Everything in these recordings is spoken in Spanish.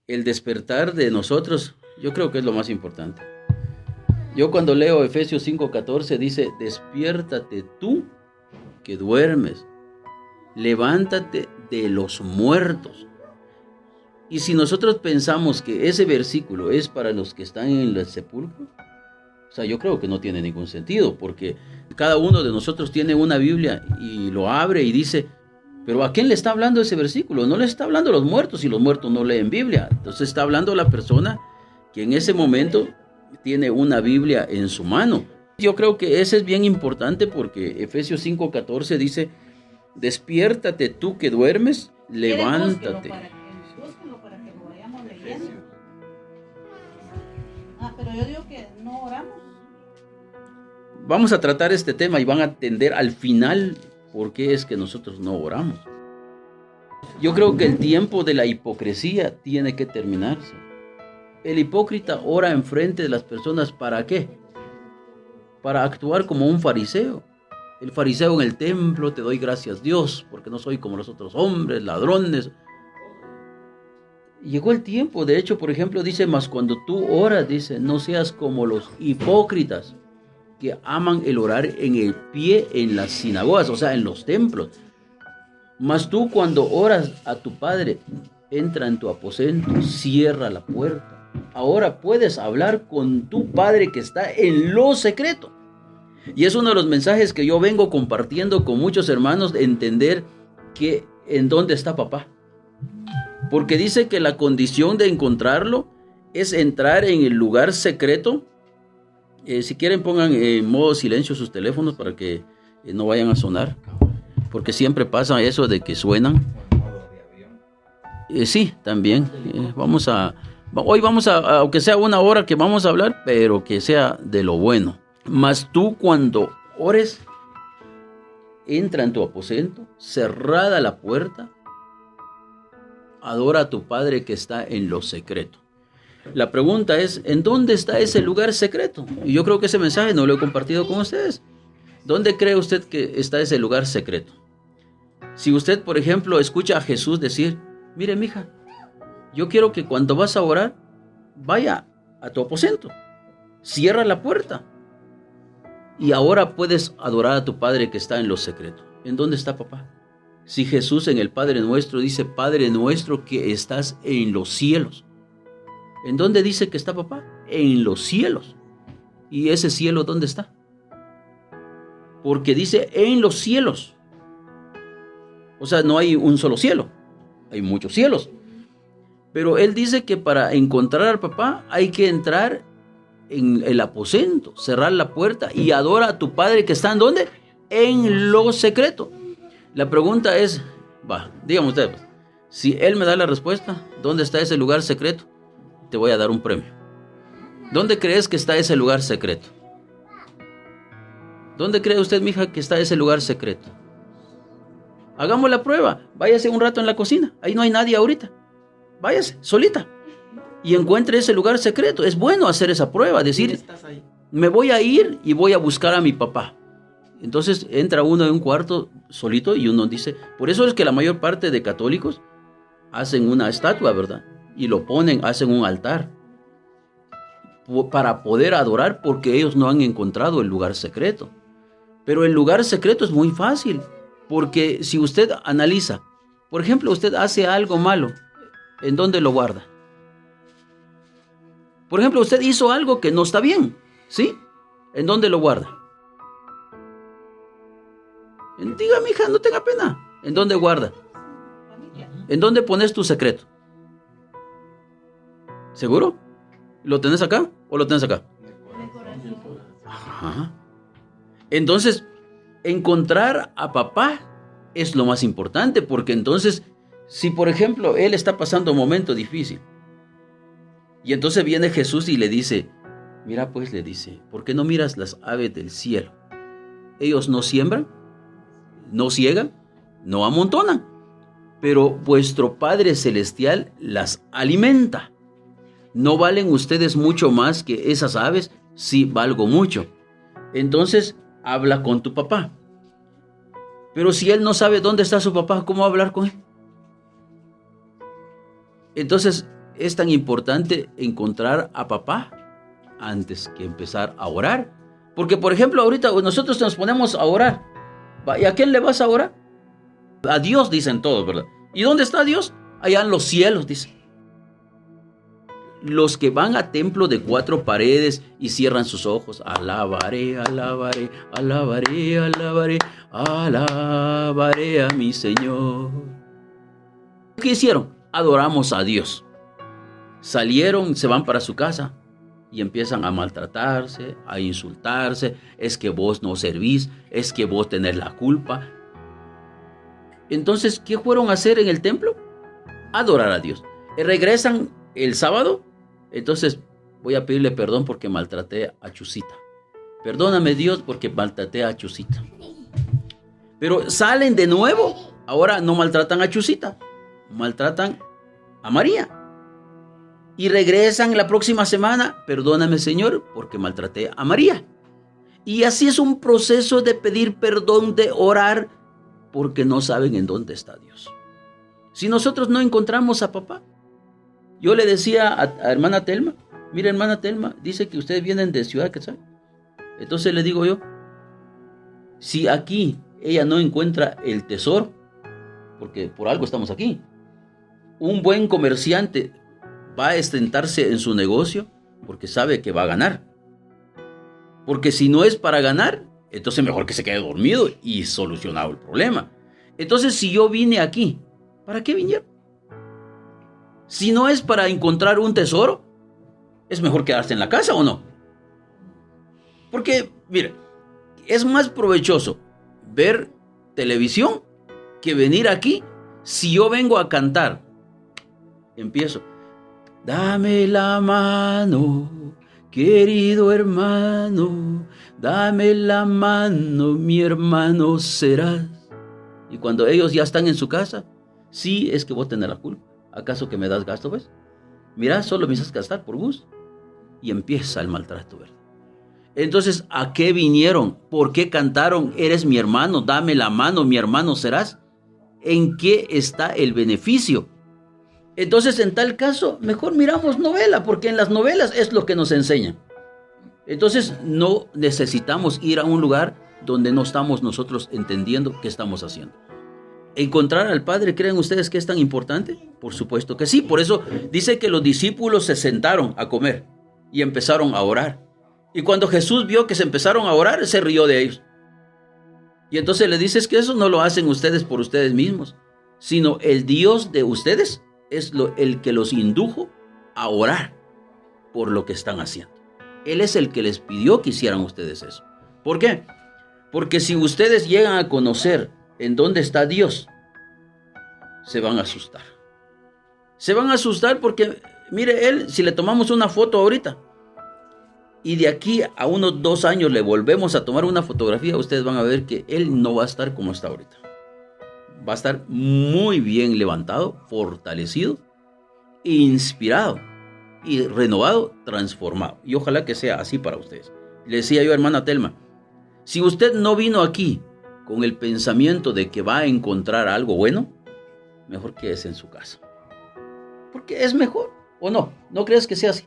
el despertar de nosotros, yo creo que es lo más importante. Yo cuando leo Efesios 5:14 dice, despiértate tú que duermes, levántate de los muertos. Y si nosotros pensamos que ese versículo es para los que están en el sepulcro, o sea, yo creo que no tiene ningún sentido, porque cada uno de nosotros tiene una Biblia y lo abre y dice, pero ¿a quién le está hablando ese versículo? No le está hablando a los muertos, y los muertos no leen Biblia. Entonces está hablando a la persona que en ese momento tiene una Biblia en su mano. Yo creo que ese es bien importante porque Efesios 5:14 dice, despiértate tú que duermes, levántate. Búsquenlo para que lo vayamos leyendo. Pero yo digo que no oramos. Vamos a tratar este tema y van a entender al final por qué es que nosotros no oramos. Yo creo que el tiempo de la hipocresía tiene que terminarse. El hipócrita ora enfrente de las personas, ¿para qué? Para actuar como un fariseo. El fariseo en el templo, te doy gracias Dios, porque no soy como los otros hombres, ladrones. Llegó el tiempo, de hecho, por ejemplo, dice, mas cuando tú oras, dice, no seas como los hipócritas, que aman el orar en el pie en las sinagogas, o sea, en los templos. Mas tú cuando oras a tu Padre, entra en tu aposento, cierra la puerta. Ahora puedes hablar con tu Padre que está en lo secreto. Y es uno de los mensajes que yo vengo compartiendo con muchos hermanos, de entender que en dónde está papá. Porque dice que la condición de encontrarlo es entrar en el lugar secreto. Si quieren pongan en modo silencio sus teléfonos para que no vayan a sonar. Porque siempre pasa eso de que suenan. Sí, también. Hoy vamos a, aunque sea una hora que vamos a hablar, pero que sea de lo bueno. Mas tú cuando ores, entra en tu aposento, cerrada la puerta, adora a tu Padre que está en lo secreto. La pregunta es, ¿en dónde está ese lugar secreto? Y yo creo que ese mensaje no lo he compartido con ustedes. ¿Dónde cree usted que está ese lugar secreto? Si usted, por ejemplo, escucha a Jesús decir, mire, mija, yo quiero que cuando vas a orar, vaya a tu aposento, cierra la puerta, y ahora puedes adorar a tu Padre que está en lo secreto. ¿En dónde está papá? Si Jesús en el Padre Nuestro dice, Padre Nuestro que estás en los cielos. ¿En dónde dice que está papá? En los cielos. ¿Y ese cielo dónde está? Porque dice en los cielos. O sea, no hay un solo cielo, hay muchos cielos. Pero él dice que para encontrar al papá hay que entrar en el aposento, cerrar la puerta y adora a tu Padre que está ¿en dónde? En lo secreto. La pregunta es, díganme ustedes, si él me da la respuesta, ¿dónde está ese lugar secreto? Te voy a dar un premio. ¿Dónde crees que está ese lugar secreto? ¿Dónde cree usted, mija, que está ese lugar secreto? Hagamos la prueba. Váyase un rato en la cocina. Ahí no hay nadie ahorita. Váyase, solita. Y encuentre ese lugar secreto. Es bueno hacer esa prueba. Decir, me voy a ir y voy a buscar a mi papá. Entonces entra uno en un cuarto solito y uno dice, por eso es que la mayor parte de católicos hacen una estatua, ¿verdad? Y lo ponen, hacen un altar para poder adorar, porque ellos no han encontrado el lugar secreto. Pero el lugar secreto es muy fácil, porque si usted analiza, por ejemplo, usted hace algo malo, ¿en dónde lo guarda? Por ejemplo, usted hizo algo que no está bien, ¿sí? ¿En dónde lo guarda? Diga, mija, no tenga pena. ¿En dónde guarda? ¿En dónde pones tu secreto? ¿Seguro? ¿Lo tenés acá o lo tenés acá? Ajá. Entonces, encontrar a papá es lo más importante, porque entonces, si por ejemplo él está pasando un momento difícil, y entonces viene Jesús y le dice, mira pues, le dice, ¿por qué no miras las aves del cielo? Ellos no siembran, no ciegan, no amontonan, pero vuestro Padre Celestial las alimenta. ¿No valen ustedes mucho más que esas aves? Sí, valgo mucho. Entonces, habla con tu papá. Pero si él no sabe dónde está su papá, ¿cómo hablar con él? Entonces, es tan importante encontrar a papá antes que empezar a orar? Porque, por ejemplo, ahorita nosotros nos ponemos a orar. ¿Y a quién le vas a orar? A Dios, dicen todos, ¿verdad? ¿Y dónde está Dios? Allá en los cielos, dicen. Los que van a templo de 4 paredes y cierran sus ojos, alabaré, alabaré, alabaré, alabaré, alabaré a mi Señor. ¿Qué hicieron? Adoramos a Dios. Salieron, se van para su casa y empiezan a maltratarse, a insultarse. Es que vos no servís, es que vos tenés la culpa. Entonces, ¿qué fueron a hacer en el templo? Adorar a Dios. Regresan el sábado. Entonces, voy a pedirle perdón porque maltraté a Chusita. Perdóname, Dios, porque maltraté a Chusita. Pero salen de nuevo. Ahora no maltratan a Chusita, maltratan a María. Y regresan la próxima semana. Perdóname, Señor, porque maltraté a María. Y así es un proceso de pedir perdón, de orar, porque no saben en dónde está Dios. Si nosotros no encontramos a papá. Yo le decía a hermana Telma, mira, hermana Telma, dice que ustedes vienen de Ciudad Quetzal. Entonces le digo yo, si aquí ella no encuentra el tesoro, porque por algo estamos aquí, un buen comerciante va a estentarse en su negocio porque sabe que va a ganar. Porque si no es para ganar, entonces mejor que se quede dormido y solucionado el problema. Entonces, si yo vine aquí, ¿para qué vinieron? Si no es para encontrar un tesoro, ¿es mejor quedarse en la casa o no? Porque, mire, es más provechoso ver televisión que venir aquí. Si yo vengo a cantar, empiezo, dame la mano, querido hermano, dame la mano, mi hermano serás. Y cuando ellos ya están en su casa, sí, es que vos tenés la culpa. ¿Acaso que me das gasto, ves? Mira, solo me haces gastar por gusto. Y empieza el maltrato, ¿verdad? Entonces, ¿a qué vinieron? ¿Por qué cantaron? Eres mi hermano, dame la mano, mi hermano serás. ¿En qué está el beneficio? Entonces, en tal caso, mejor miramos novela, porque en las novelas es lo que nos enseñan. Entonces, no necesitamos ir a un lugar donde no estamos nosotros entendiendo qué estamos haciendo. ¿Encontrar al Padre, creen ustedes que es tan importante? Por supuesto que sí. Por eso dice que los discípulos se sentaron a comer y empezaron a orar. Y cuando Jesús vio que se empezaron a orar, se rió de ellos. Y entonces le dices que eso no lo hacen ustedes por ustedes mismos, sino el Dios de ustedes es el que los indujo a orar por lo que están haciendo. Él es el que les pidió que hicieran ustedes eso. ¿Por qué? Porque si ustedes llegan a conocer en dónde está Dios, se van a asustar. Se van a asustar porque, mire, él, si le tomamos una foto ahorita y de aquí a unos 2 años le volvemos a tomar una fotografía, ustedes van a ver que él no va a estar como está ahorita. Va a estar muy bien levantado, fortalecido, inspirado y renovado, transformado. Y ojalá que sea así para ustedes. Le decía yo, hermana Telma, si usted no vino aquí con el pensamiento de que va a encontrar algo bueno, mejor quédese en su casa. Porque es mejor, ¿o no? ¿No crees que sea así?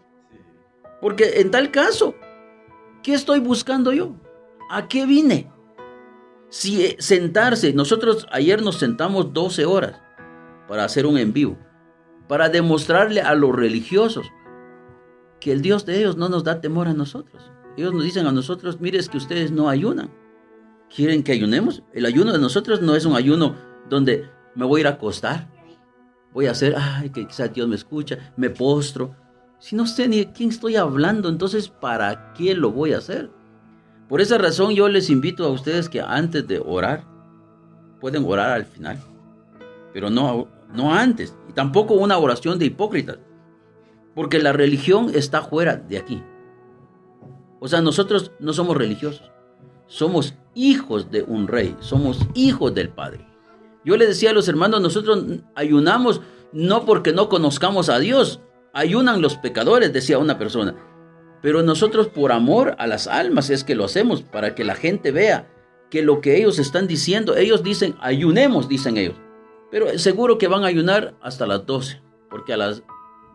Porque en tal caso, ¿qué estoy buscando yo? ¿A qué vine? Si sentarse, nosotros ayer nos sentamos 12 horas para hacer un en vivo, para demostrarle a los religiosos que el Dios de ellos no nos da temor a nosotros. Ellos nos dicen a nosotros, mire, es que ustedes no ayunan. ¿Quieren que ayunemos? El ayuno de nosotros no es un ayuno donde me voy a ir a acostar. Voy a hacer, que quizás Dios me escucha, me postro. Si no sé ni de quién estoy hablando, entonces ¿para qué lo voy a hacer? Por esa razón yo les invito a ustedes que antes de orar, pueden orar al final, pero no antes. Y tampoco una oración de hipócritas, porque la religión está fuera de aquí. O sea, nosotros no somos religiosos. Somos hijos de un rey, somos hijos del Padre. Yo le decía a los hermanos, nosotros ayunamos no porque no conozcamos a Dios. Ayunan los pecadores, decía una persona. Pero nosotros por amor a las almas es que lo hacemos, para que la gente vea que lo que ellos están diciendo, ellos dicen, ayunemos, dicen ellos. Pero seguro que van a ayunar hasta las 12, porque a las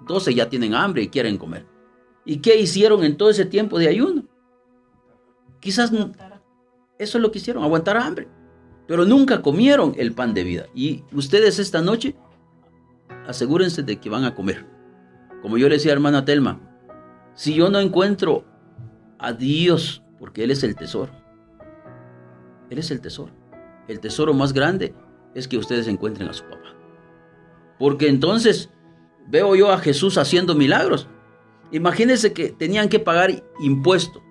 12 ya tienen hambre y quieren comer. ¿Y qué hicieron en todo ese tiempo de ayuno? Quizás eso es lo que hicieron, aguantar hambre. Pero nunca comieron el pan de vida. Y ustedes esta noche, asegúrense de que van a comer. Como yo le decía a hermana Telma, si yo no encuentro a Dios, porque Él es el tesoro. Él es el tesoro. El tesoro más grande es que ustedes encuentren a su papá. Porque entonces veo yo a Jesús haciendo milagros. Imagínense que tenían que pagar impuesto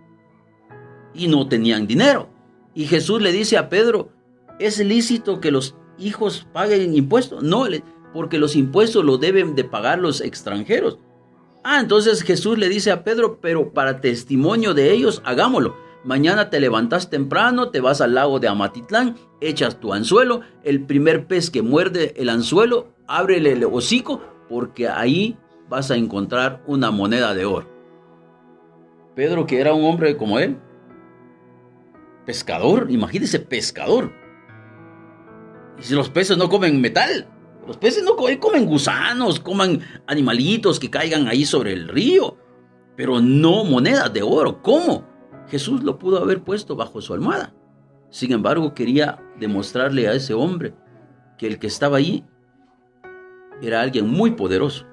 y no tenían dinero. Y Jesús le dice a Pedro, ¿es lícito que los hijos paguen impuestos? No, porque los impuestos los deben de pagar los extranjeros. Entonces Jesús le dice a Pedro, pero para testimonio de ellos, hagámoslo. Mañana te levantas temprano, te vas al lago de Amatitlán, echas tu anzuelo, el primer pez que muerde el anzuelo, ábrele el hocico, porque ahí vas a encontrar una moneda de oro. Pedro, que era un hombre como él, pescador, imagínese pescador. Y si los peces no comen metal, los peces no comen gusanos, comen animalitos que caigan ahí sobre el río, pero no monedas de oro. ¿Cómo? Jesús lo pudo haber puesto bajo su almohada. Sin embargo, quería demostrarle a ese hombre que el que estaba ahí era alguien muy poderoso,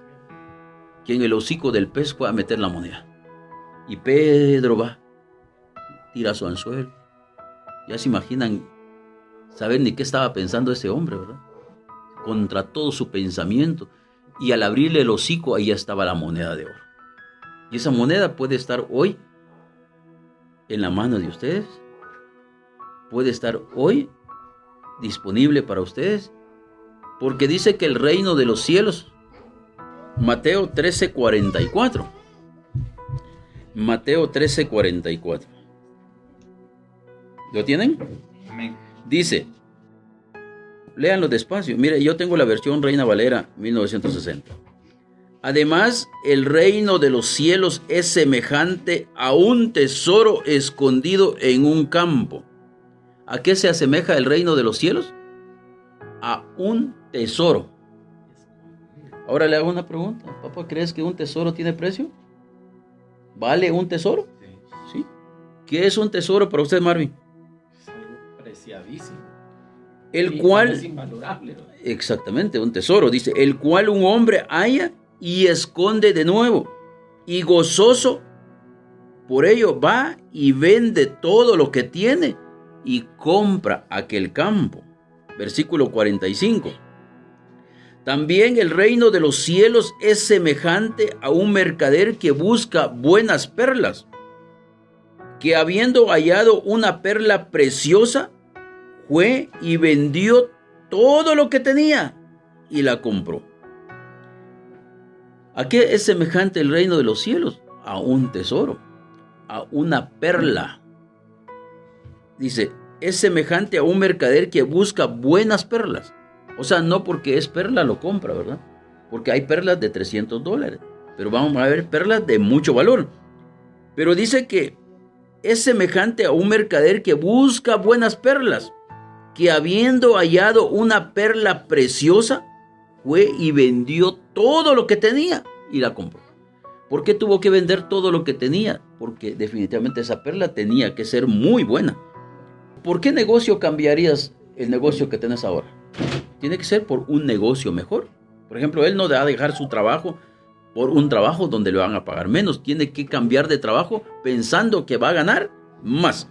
que en el hocico del pez fue a meter la moneda. Y Pedro va, tira su anzuelo. Ya se imaginan saber ni qué estaba pensando ese hombre, ¿verdad? Contra todo su pensamiento. Y al abrirle el hocico, ahí estaba la moneda de oro. Y esa moneda puede estar hoy en la mano de ustedes. Puede estar hoy disponible para ustedes. Porque dice que el reino de los cielos, Mateo 13:44. Mateo 13:44. ¿Lo tienen? Amén. Dice, léanlo despacio. Mire, yo tengo la versión Reina Valera 1960. Además, el reino de los cielos es semejante a un tesoro escondido en un campo. ¿A qué se asemeja el reino de los cielos? A un tesoro. Ahora le hago una pregunta. Papá, ¿crees que un tesoro tiene precio? ¿Vale un tesoro? Sí. ¿Qué es un tesoro para usted, Marvin? Es algo preciadísimo. El cual, es invalorable, ¿no? Exactamente, un tesoro, dice, el cual un hombre halla y esconde de nuevo, y gozoso por ello va y vende todo lo que tiene y compra aquel campo. Versículo 45. También el reino de los cielos es semejante a un mercader que busca buenas perlas, que habiendo hallado una perla preciosa, fue y vendió todo lo que tenía y la compró. ¿A qué es semejante el reino de los cielos? A un tesoro, a una perla. Dice, es semejante a un mercader que busca buenas perlas. O sea, no porque es perla lo compra, ¿verdad? Porque hay perlas de $300, pero vamos a ver perlas de mucho valor. Pero dice que es semejante a un mercader que busca buenas perlas, que habiendo hallado una perla preciosa, fue y vendió todo lo que tenía y la compró. ¿Por qué tuvo que vender todo lo que tenía? Porque definitivamente esa perla tenía que ser muy buena. ¿Por qué negocio cambiarías el negocio que tenés ahora? Tiene que ser por un negocio mejor. Por ejemplo, él no va a dejar su trabajo por un trabajo donde le van a pagar menos. Tiene que cambiar de trabajo pensando que va a ganar más.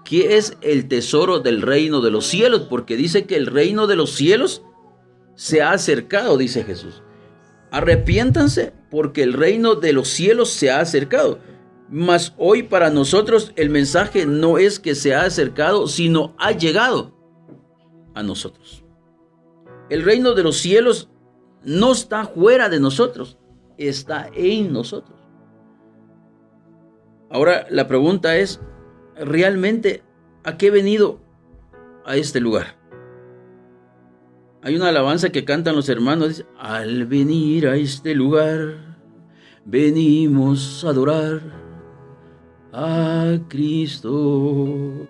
¿Qué es el tesoro del reino de los cielos? Porque dice que el reino de los cielos se ha acercado, dice Jesús. Arrepiéntanse porque el reino de los cielos se ha acercado. Mas hoy para nosotros el mensaje no es que se ha acercado, sino ha llegado a nosotros. El reino de los cielos no está fuera de nosotros, está en nosotros. Ahora la pregunta es, ¿realmente a qué he venido a este lugar? Hay una alabanza que cantan los hermanos, dice, al venir a este lugar, venimos a adorar a Cristo.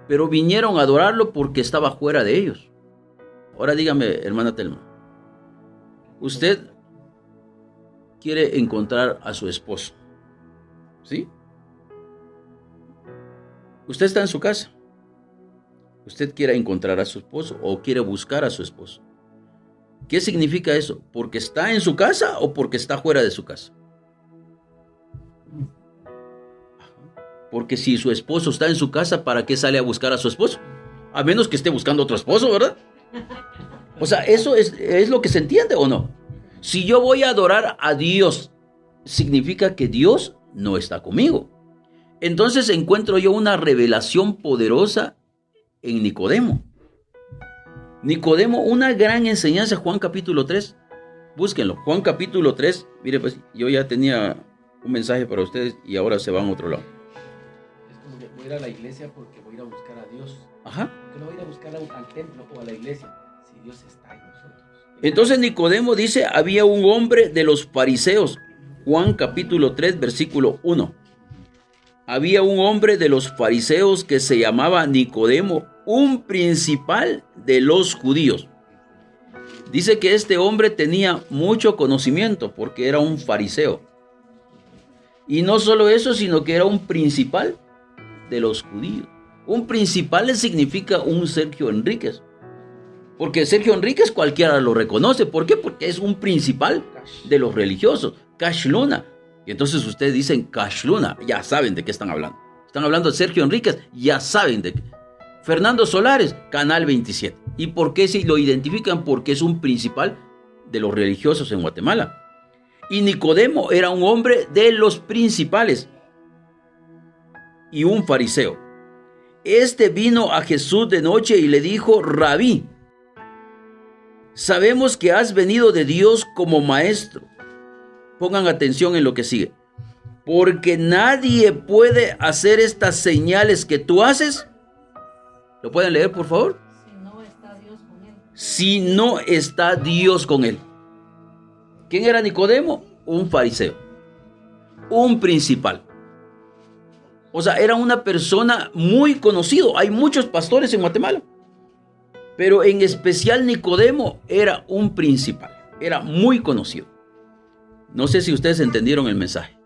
Pero vinieron a adorarlo porque estaba fuera de ellos. Ahora dígame, hermana Telma, ¿usted quiere encontrar a su esposo, ¿sí? Usted está en su casa. Usted quiere encontrar a su esposo o quiere buscar a su esposo. ¿Qué significa eso? ¿Porque está en su casa o porque está fuera de su casa? Porque si su esposo está en su casa, ¿para qué sale a buscar a su esposo? A menos que esté buscando otro esposo, ¿verdad? O sea, ¿eso es lo que se entiende o no? Si yo voy a adorar a Dios, significa que Dios no está conmigo. Entonces encuentro yo una revelación poderosa en Nicodemo. Nicodemo, una gran enseñanza, Juan capítulo 3. Búsquenlo, Juan capítulo 3. Mire, pues yo ya tenía un mensaje para ustedes y ahora se van a otro lado. Es como que voy a ir a la iglesia porque voy a ir a buscar a Dios. Ajá. Porque no voy a ir a buscar al templo o a la iglesia si Dios está en nosotros. Entonces Nicodemo dice, había un hombre de los fariseos. Juan capítulo 3, versículo 1. Había un hombre de los fariseos que se llamaba Nicodemo, un principal de los judíos. Dice que este hombre tenía mucho conocimiento porque era un fariseo. Y no solo eso, sino que era un principal de los judíos. Un principal significa un Sergio Enríquez. Porque Sergio Enríquez cualquiera lo reconoce. ¿Por qué? Porque es un principal de los religiosos. Cash Luna. Y entonces ustedes dicen Cash Luna, ya saben de qué están hablando. Están hablando de Sergio Enríquez, ya saben de qué. Fernando Solares, Canal 27. ¿Y por qué si lo identifican? Porque es un principal de los religiosos en Guatemala. Y Nicodemo era un hombre de los principales y un fariseo. Este vino a Jesús de noche y le dijo, Rabí, sabemos que has venido de Dios como maestro. Pongan atención en lo que sigue. Porque nadie puede hacer estas señales que tú haces. ¿Lo pueden leer, por favor? Si no está Dios con él. Si no está Dios con él. ¿Quién era Nicodemo? Un fariseo. Un principal. O sea, era una persona muy conocido. Hay muchos pastores en Guatemala. Pero en especial Nicodemo era un principal. Era muy conocido. No sé si ustedes entendieron el mensaje.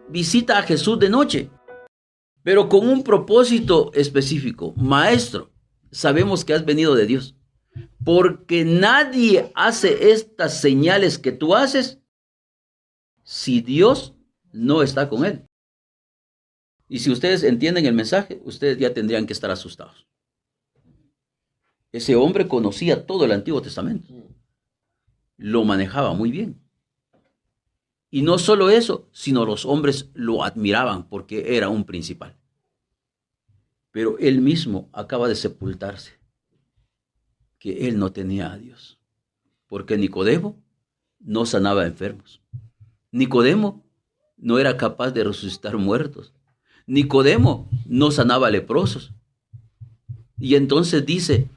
Visita a Jesús de noche, pero con un propósito específico. Maestro, sabemos que has venido de Dios, porque nadie hace estas señales que tú haces si Dios no está con él. Y si ustedes entienden el mensaje, ustedes ya tendrían que estar asustados. Ese hombre conocía todo el Antiguo Testamento. Lo manejaba muy bien. Y no solo eso, sino los hombres lo admiraban porque era un principal. Pero él mismo acaba de sepultarse, que él no tenía a Dios. Porque Nicodemo no sanaba enfermos. Nicodemo no era capaz de resucitar muertos. Nicodemo no sanaba leprosos. Y entonces dice,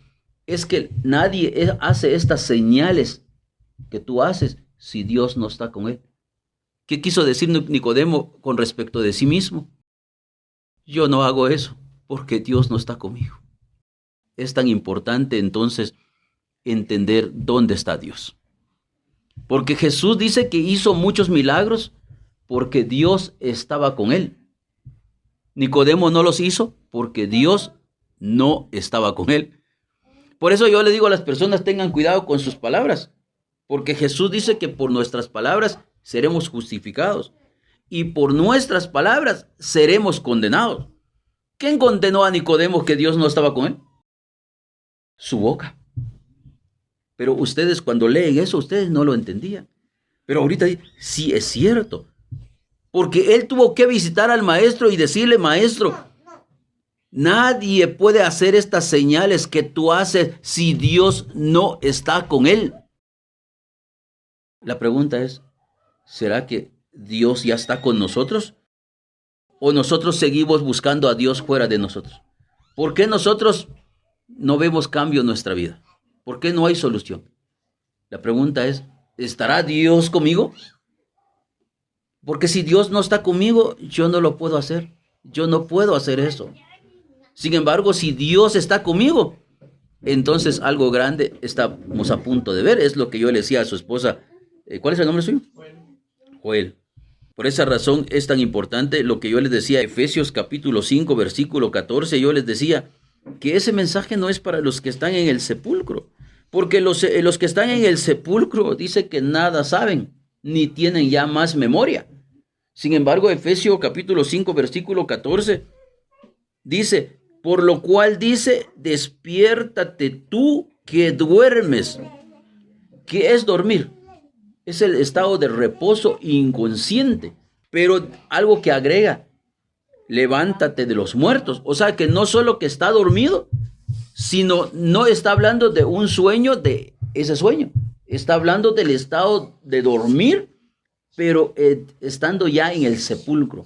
es que nadie hace estas señales que tú haces si Dios no está con él. ¿Qué quiso decir Nicodemo con respecto de sí mismo? Yo no hago eso porque Dios no está conmigo. Es tan importante entonces entender dónde está Dios. Porque Jesús dice que hizo muchos milagros porque Dios estaba con él. Nicodemo no los hizo porque Dios no estaba con él. Por eso yo le digo a las personas, tengan cuidado con sus palabras. Porque Jesús dice que por nuestras palabras seremos justificados y por nuestras palabras seremos condenados. ¿Quién condenó a Nicodemo que Dios no estaba con él? Su boca. Pero ustedes cuando leen eso, ustedes no lo entendían. Pero ahorita sí es cierto. Porque él tuvo que visitar al maestro y decirle, maestro, nadie puede hacer estas señales que tú haces si Dios no está con él. La pregunta es, ¿será que Dios ya está con nosotros? ¿O nosotros seguimos buscando a Dios fuera de nosotros? ¿Por qué nosotros no vemos cambio en nuestra vida? ¿Por qué no hay solución? La pregunta es, ¿estará Dios conmigo? Porque si Dios no está conmigo, yo no lo puedo hacer. Yo no puedo hacer eso. Sin embargo, si Dios está conmigo, entonces algo grande estamos a punto de ver. Es lo que yo le decía a su esposa. ¿Cuál es el nombre suyo? Joel. Por esa razón es tan importante lo que yo les decía, Efesios capítulo 5, versículo 14, yo les decía que ese mensaje no es para los que están en el sepulcro, porque los que están en el sepulcro dice que nada saben, ni tienen ya más memoria. Sin embargo, Efesios capítulo 5, versículo 14, dice, por lo cual dice, despiértate tú que duermes. ¿Qué es dormir? Es el estado de reposo inconsciente, pero algo que agrega, levántate de los muertos. O sea que no solo que está dormido, sino no está hablando de un sueño, de ese sueño. Está hablando del estado de dormir, pero estando ya en el sepulcro.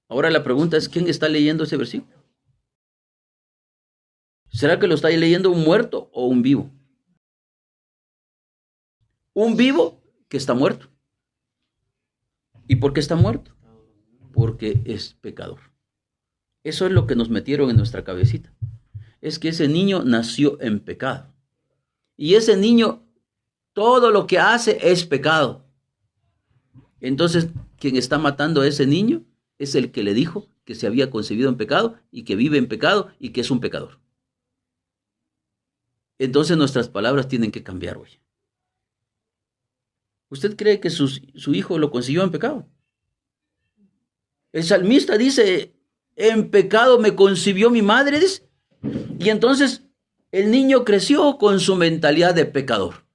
Ahora la pregunta es, ¿quién está leyendo ese versículo? ¿Será que lo está leyendo un muerto o un vivo? Un vivo que está muerto. ¿Y por qué está muerto? Porque es pecador. Eso es lo que nos metieron en nuestra cabecita. Es que ese niño nació en pecado. Y ese niño, todo lo que hace es pecado. Entonces, quien está matando a ese niño es el que le dijo que se había concebido en pecado y que vive en pecado y que es un pecador. Entonces nuestras palabras tienen que cambiar hoy. ¿Usted cree que su hijo lo consiguió en pecado? El salmista dice, en pecado me concibió mi madre, dice. Y entonces el niño creció con su mentalidad de pecador.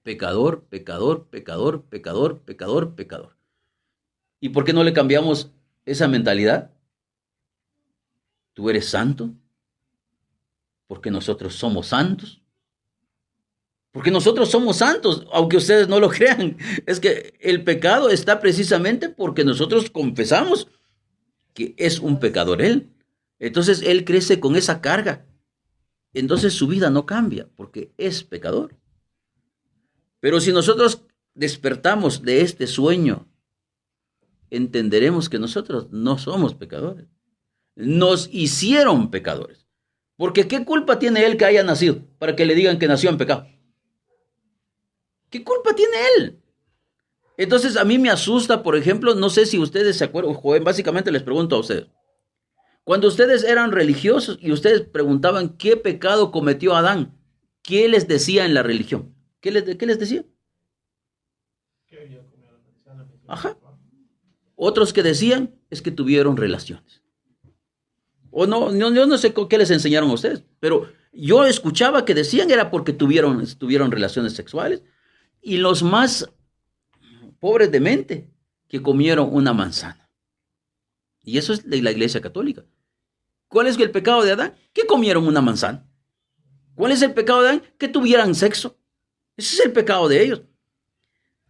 Pecador, pecador, pecador, pecador, pecador, pecador. ¿Y por qué no le cambiamos esa mentalidad? ¿Tú eres santo? Porque nosotros somos santos. Porque nosotros somos santos, aunque ustedes no lo crean. Es que el pecado está precisamente porque nosotros confesamos que es un pecador él. Entonces él crece con esa carga. Entonces su vida no cambia porque es pecador. Pero si nosotros despertamos de este sueño, entenderemos que nosotros no somos pecadores. Nos hicieron pecadores. Porque ¿qué culpa tiene él que haya nacido para que le digan que nació en pecado? ¿Qué culpa tiene él? Entonces a mí me asusta, por ejemplo, no sé si ustedes se acuerdan, joven, básicamente les pregunto a ustedes. Cuando ustedes eran religiosos y ustedes preguntaban qué pecado cometió Adán, ¿qué les decía en la religión? ¿Qué les decía? Ajá. Otros que decían es que tuvieron relaciones. O no, yo no sé qué les enseñaron a ustedes, pero yo escuchaba que decían era porque tuvieron relaciones sexuales. Y los más pobres de mente, que comieron una manzana. Y eso es de la Iglesia Católica. ¿Cuál es el pecado de Adán? Que comieron una manzana. ¿Cuál es el pecado de Adán? Que tuvieran sexo. Ese es el pecado de ellos.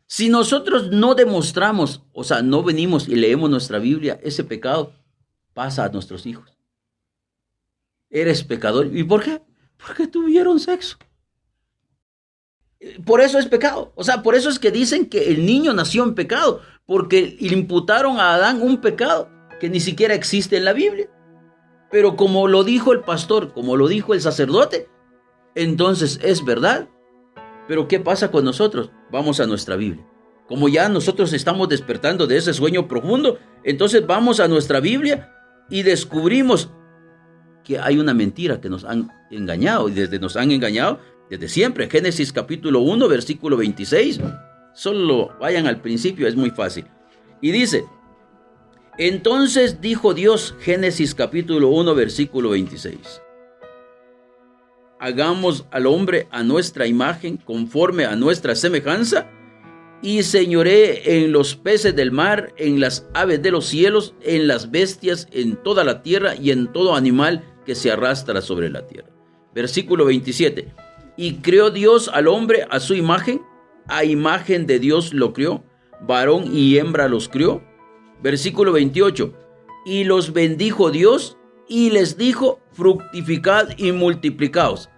Si nosotros no demostramos, o sea, no venimos y leemos nuestra Biblia, ese pecado pasa a nuestros hijos. Eres pecador. ¿Y por qué? Porque tuvieron sexo. Por eso es pecado. O sea, por eso es que dicen que el niño nació en pecado, porque le imputaron a Adán un pecado que ni siquiera existe en la Biblia. Pero como lo dijo el pastor, como lo dijo el sacerdote, entonces es verdad. Pero ¿qué pasa con nosotros? Vamos a nuestra Biblia. Como ya nosotros estamos despertando de ese sueño profundo, entonces vamos a nuestra Biblia y descubrimos que hay una mentira que nos han engañado, y nos han engañado desde siempre. Génesis capítulo 1, versículo 26. Solo vayan al principio, es muy fácil. Y dice, entonces dijo Dios, Génesis capítulo 1, versículo 26. Hagamos al hombre a nuestra imagen, conforme a nuestra semejanza, y señoree en los peces del mar, en las aves de los cielos, en las bestias, en toda la tierra y en todo animal que se arrastra sobre la tierra. Versículo 27. Y creó Dios al hombre a su imagen, a imagen de Dios lo creó, varón y hembra los creó. Versículo 28. Y los bendijo Dios y les dijo, fructificad y multiplicaos.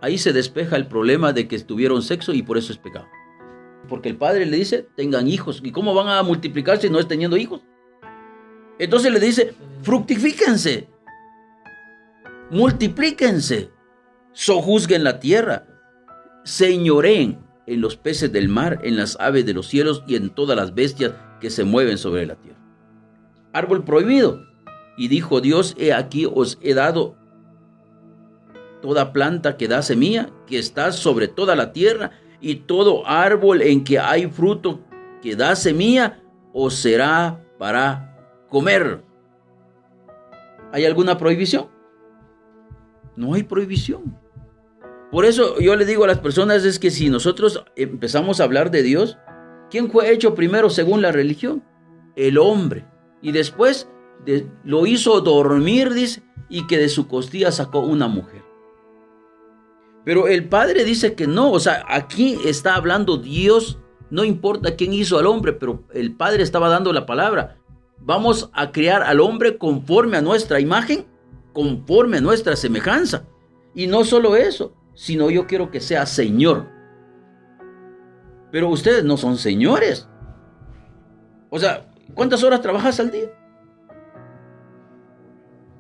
Ahí se despeja el problema de que tuvieron sexo y por eso es pecado. Porque el padre le dice, tengan hijos. ¿Y cómo van a multiplicarse si no es teniendo hijos? Entonces le dice, fructifíquense, multiplíquense, sojuzguen la tierra, señoreen. en los peces del mar, en las aves de los cielos y en todas las bestias que se mueven sobre la tierra. Árbol prohibido. Y dijo Dios, he aquí os he dado toda planta que da semilla, que está sobre toda la tierra, y todo árbol en que hay fruto que da semilla, os será para comer. ¿Hay alguna prohibición? No hay prohibición. Por eso yo le digo a las personas, es que si nosotros empezamos a hablar de Dios, ¿quién fue hecho primero según la religión? El hombre. Y después lo hizo dormir, dice, y que de su costilla sacó una mujer. Pero el Padre dice que no, o sea, aquí está hablando Dios, no importa quién hizo al hombre, pero el Padre estaba dando la palabra. Vamos a crear al hombre conforme a nuestra imagen, conforme a nuestra semejanza. Y no solo eso, sino yo quiero que sea Señor. Pero ustedes no son señores. O sea, ¿cuántas horas trabajas al día?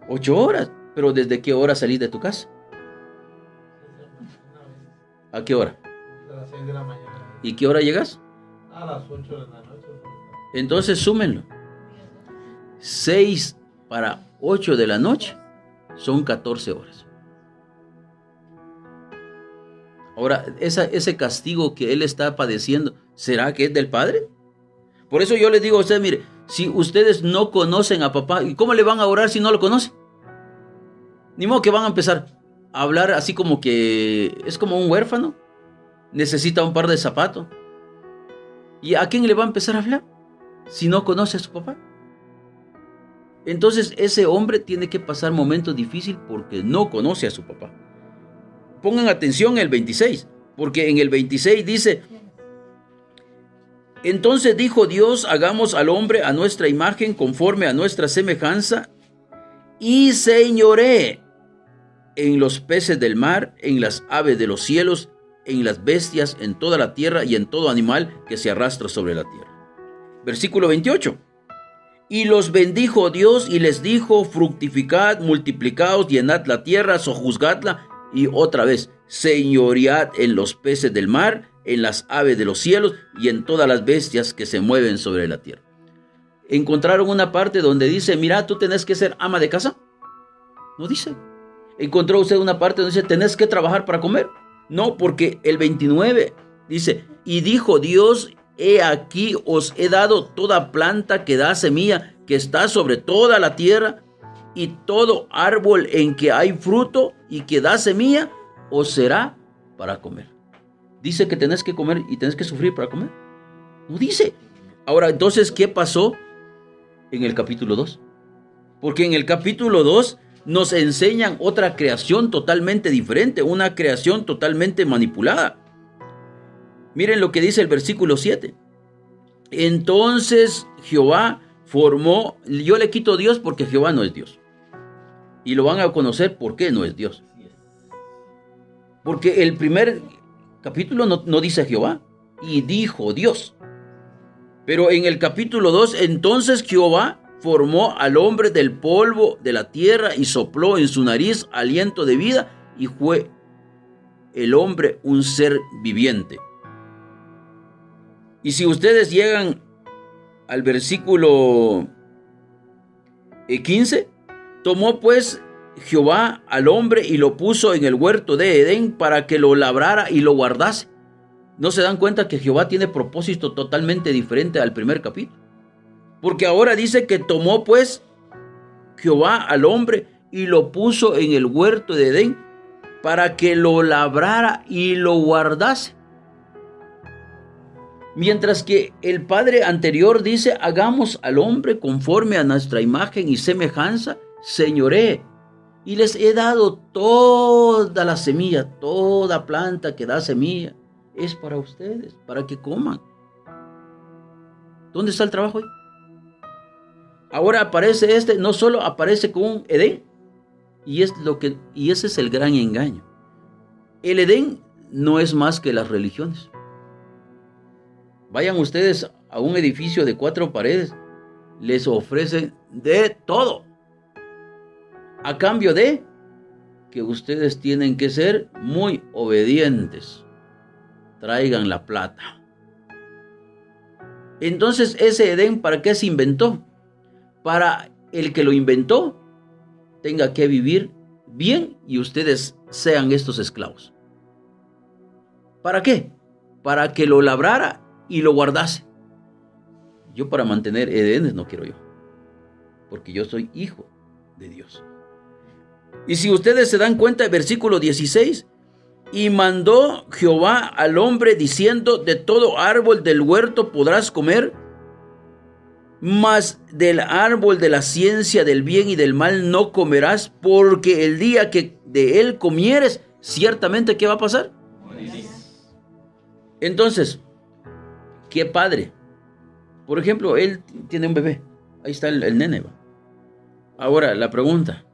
8 horas. Pero ¿desde qué hora salís de tu casa? ¿A qué hora? A las 6 de la mañana. ¿Y qué hora llegas? A las 8 de la noche. Entonces súmenlo. 6 para 8 de la noche son 14 horas. Ahora, ese castigo que él está padeciendo, ¿será que es del Padre? Por eso yo les digo a ustedes, mire, si ustedes no conocen a papá, ¿y cómo le van a orar si no lo conocen? Ni modo que van a empezar a hablar así como que es como un huérfano, necesita un par de zapatos. ¿Y a quién le va a empezar a hablar si no conoce a su papá? Entonces ese hombre tiene que pasar momentos difíciles porque no conoce a su papá. Pongan atención el 26, porque en el 26 dice, entonces dijo Dios, hagamos al hombre a nuestra imagen, conforme a nuestra semejanza, y señoree en los peces del mar, en las aves de los cielos, en las bestias, en toda la tierra y en todo animal que se arrastra sobre la tierra. Versículo 28. Y los bendijo Dios y les dijo, fructificad, multiplicaos, llenad la tierra, sojuzgadla, y otra vez, señoread en los peces del mar, en las aves de los cielos y en todas las bestias que se mueven sobre la tierra. ¿Encontraron una parte donde dice, mira, tú tenés que ser ama de casa? No dice. ¿Encontró usted una parte donde dice, tenés que trabajar para comer? No, porque el 29 dice, y dijo Dios, he aquí os he dado toda planta que da semilla, que está sobre toda la tierra, y todo árbol en que hay fruto y que da semilla, os será para comer. ¿Dice que tenés que comer y tenés que sufrir para comer? No dice. Ahora, entonces, ¿qué pasó en el capítulo 2? Porque en el capítulo 2 nos enseñan otra creación totalmente diferente, una creación totalmente manipulada. Miren lo que dice el versículo 7. Entonces Jehová formó, yo le quito Dios porque Jehová no es Dios. Y lo van a conocer por qué no es Dios. Porque el primer capítulo no dice Jehová, y dijo Dios. Pero en el capítulo 2, entonces Jehová formó al hombre del polvo de la tierra y sopló en su nariz aliento de vida, y fue el hombre un ser viviente. Y si ustedes llegan al versículo 15, tomó pues Jehová al hombre y lo puso en el huerto de Edén para que lo labrara y lo guardase. ¿No se dan cuenta que Jehová tiene propósito totalmente diferente al primer capítulo? Porque ahora dice que tomó pues Jehová al hombre y lo puso en el huerto de Edén para que lo labrara y lo guardase. Mientras que el Padre anterior dice, hagamos al hombre conforme a nuestra imagen y semejanza, señoree. Y les he dado toda la semilla, toda planta que da semilla, es para ustedes, para que coman. ¿Dónde está el trabajo hoy? Ahora aparece no solo aparece con un Edén, y ese es el gran engaño. El Edén no es más que las religiones. Vayan ustedes a un edificio de 4 paredes, les ofrecen de todo, a cambio de que ustedes tienen que ser muy obedientes. traigan la plata. Entonces, ese Edén, ¿para qué se inventó? Para el que lo inventó tenga que vivir bien y ustedes sean estos esclavos. ¿Para qué? Para que lo labrara y lo guardase. Yo para mantener Edenes no quiero yo, porque yo soy hijo de Dios. Y si ustedes se dan cuenta, el versículo 16, y mandó Jehová al hombre diciendo, de todo árbol del huerto podrás comer, mas del árbol de la ciencia del bien y del mal no comerás, porque el día que de él comieres, ciertamente, ¿qué va a pasar? Entonces, ¿qué padre? Por ejemplo, él tiene un bebé. Ahí está el nene. ¿Va? Ahora, la pregunta.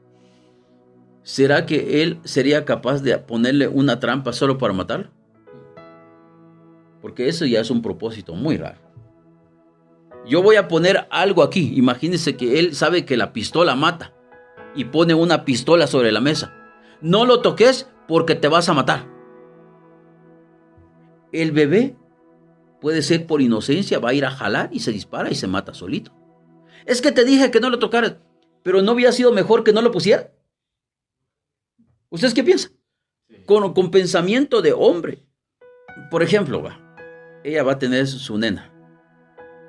¿Será que él sería capaz de ponerle una trampa solo para matarlo? Porque eso ya es un propósito muy raro. Yo voy a poner algo aquí. Imagínense que él sabe que la pistola mata y pone una pistola sobre la mesa. No lo toques porque te vas a matar. El bebé puede ser por inocencia, va a ir a jalar y se dispara y se mata solito. Es que te dije que no lo tocaras, pero ¿no había sido mejor que no lo pusiera? ¿Ustedes qué piensan? Con pensamiento de hombre. Por ejemplo, ella va a tener su nena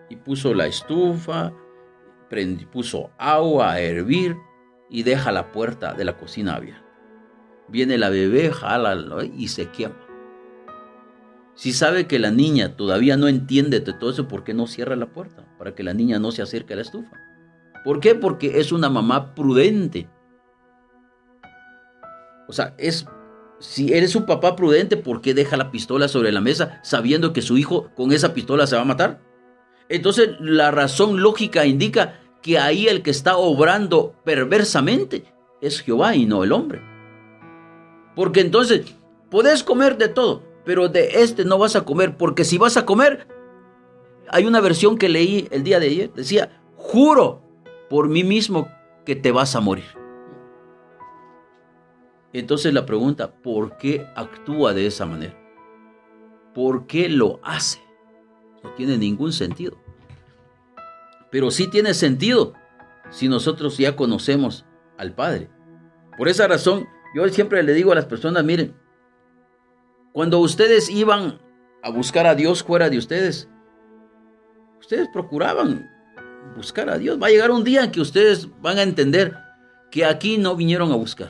y puso la estufa, puso agua a hervir y deja la puerta de la cocina abierta. Viene la bebé, jala y se quema. Si sabe que la niña todavía no entiende de todo eso, ¿por qué no cierra la puerta? Para que la niña no se acerque a la estufa. ¿Por qué? Porque es una mamá prudente. O sea, si eres un papá prudente, ¿por qué deja la pistola sobre la mesa sabiendo que su hijo con esa pistola se va a matar? Entonces, la razón lógica indica que ahí el que está obrando perversamente es Jehová y no el hombre. Porque entonces, podés comer de todo, pero de este no vas a comer, porque si vas a comer, hay una versión que leí el día de ayer, decía, juro por mí mismo que te vas a morir. Entonces la pregunta, ¿por qué actúa de esa manera? ¿Por qué lo hace? No tiene ningún sentido. Pero sí tiene sentido si nosotros ya conocemos al Padre. Por esa razón, yo siempre le digo a las personas, miren, cuando ustedes iban a buscar a Dios fuera de ustedes procuraban buscar a Dios. Va a llegar un día en que ustedes van a entender que aquí no vinieron a buscar,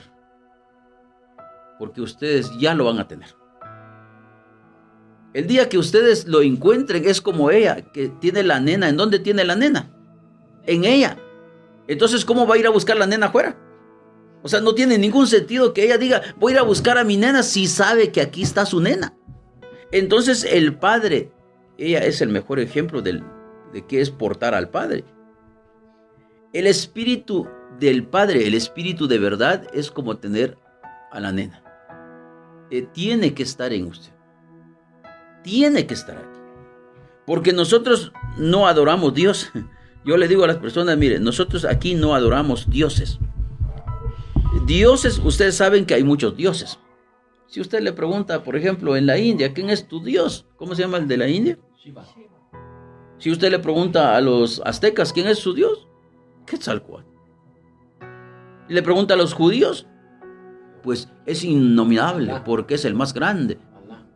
porque ustedes ya lo van a tener. El día que ustedes lo encuentren es como ella, que tiene la nena. ¿En dónde tiene la nena? En ella. Entonces, ¿cómo va a ir a buscar la nena afuera? O sea, no tiene ningún sentido que ella diga, voy a ir a buscar a mi nena si sabe que aquí está su nena. Entonces, el Padre, ella es el mejor ejemplo de qué es portar al Padre. El espíritu del Padre, el espíritu de verdad, es como tener a la nena. Tiene que estar en usted. Tiene que estar aquí. Porque nosotros no adoramos a Dios. Yo le digo a las personas, miren, nosotros aquí no adoramos dioses. Dioses, ustedes saben que hay muchos dioses. Si usted le pregunta, por ejemplo, en la India, ¿quién es tu Dios? ¿Cómo se llama el de la India? Shiva. Si usted le pregunta a los aztecas, ¿quién es su Dios? Quetzalcóatl. Y le pregunta a los judíos, pues es innominable porque es el más grande.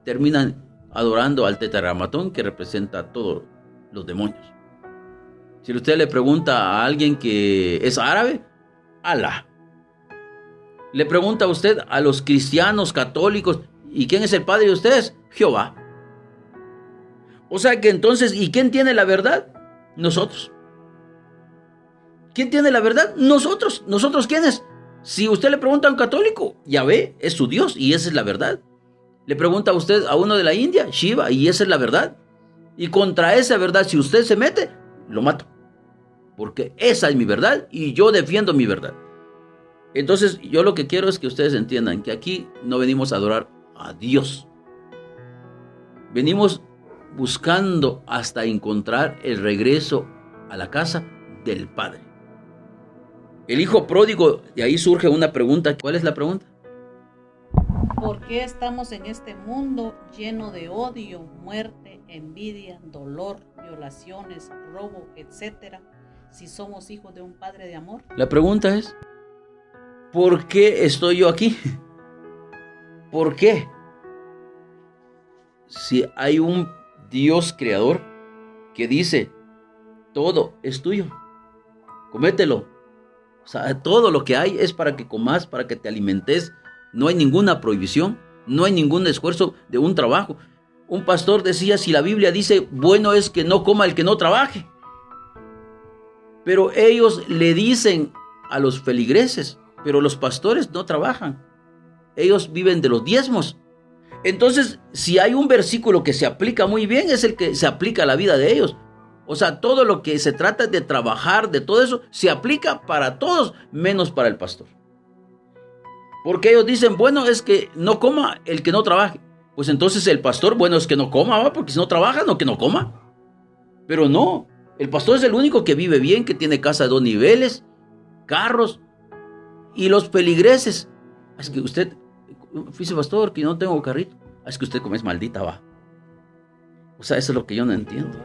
Terminan adorando al tetragrámatón que representa a todos los demonios. Si usted le pregunta a alguien que es árabe, Alá. Le pregunta a usted a los cristianos católicos, ¿y quién es el padre de ustedes? Jehová. O sea que entonces, ¿y quién tiene la verdad? Nosotros. ¿Quién tiene la verdad? Nosotros. ¿Nosotros quiénes? Si usted le pregunta a un católico, Yahvé es su Dios y esa es la verdad. Le pregunta a usted a uno de la India, Shiva, y esa es la verdad. Y contra esa verdad, si usted se mete, lo mato. Porque esa es mi verdad y yo defiendo mi verdad. Entonces, yo lo que quiero es que ustedes entiendan que aquí no venimos a adorar a Dios. Venimos buscando hasta encontrar el regreso a la casa del Padre. El hijo pródigo, de ahí surge una pregunta. ¿Cuál es la pregunta? ¿Por qué estamos en este mundo lleno de odio, muerte, envidia, dolor, violaciones, robo, etcétera, si somos hijos de un Padre de amor? La pregunta es, ¿por qué estoy yo aquí? ¿Por qué? Si hay un Dios creador que dice, todo es tuyo, comételo. O sea, todo lo que hay es para que comas, para que te alimentes. No hay ninguna prohibición, no hay ningún esfuerzo de un trabajo. Un pastor decía, si la Biblia dice, bueno es que no coma el que no trabaje. Pero ellos le dicen a los feligreses, pero los pastores no trabajan. Ellos viven de los diezmos. Entonces, si hay un versículo que se aplica muy bien, es el que se aplica a la vida de ellos. O sea, todo lo que se trata de trabajar, de todo eso, se aplica para todos, menos para el pastor. Porque ellos dicen, bueno, es que no coma el que no trabaje. Pues entonces el pastor, bueno, es que no coma, ¿va? Porque si no trabaja, no que no coma. Pero no, el pastor es el único que vive bien, que tiene casa de 2 niveles, carros. Y los feligreses, es que usted, fíjese pastor, que yo no tengo carrito. Es que usted como es maldita, va. O sea, eso es lo que yo no entiendo.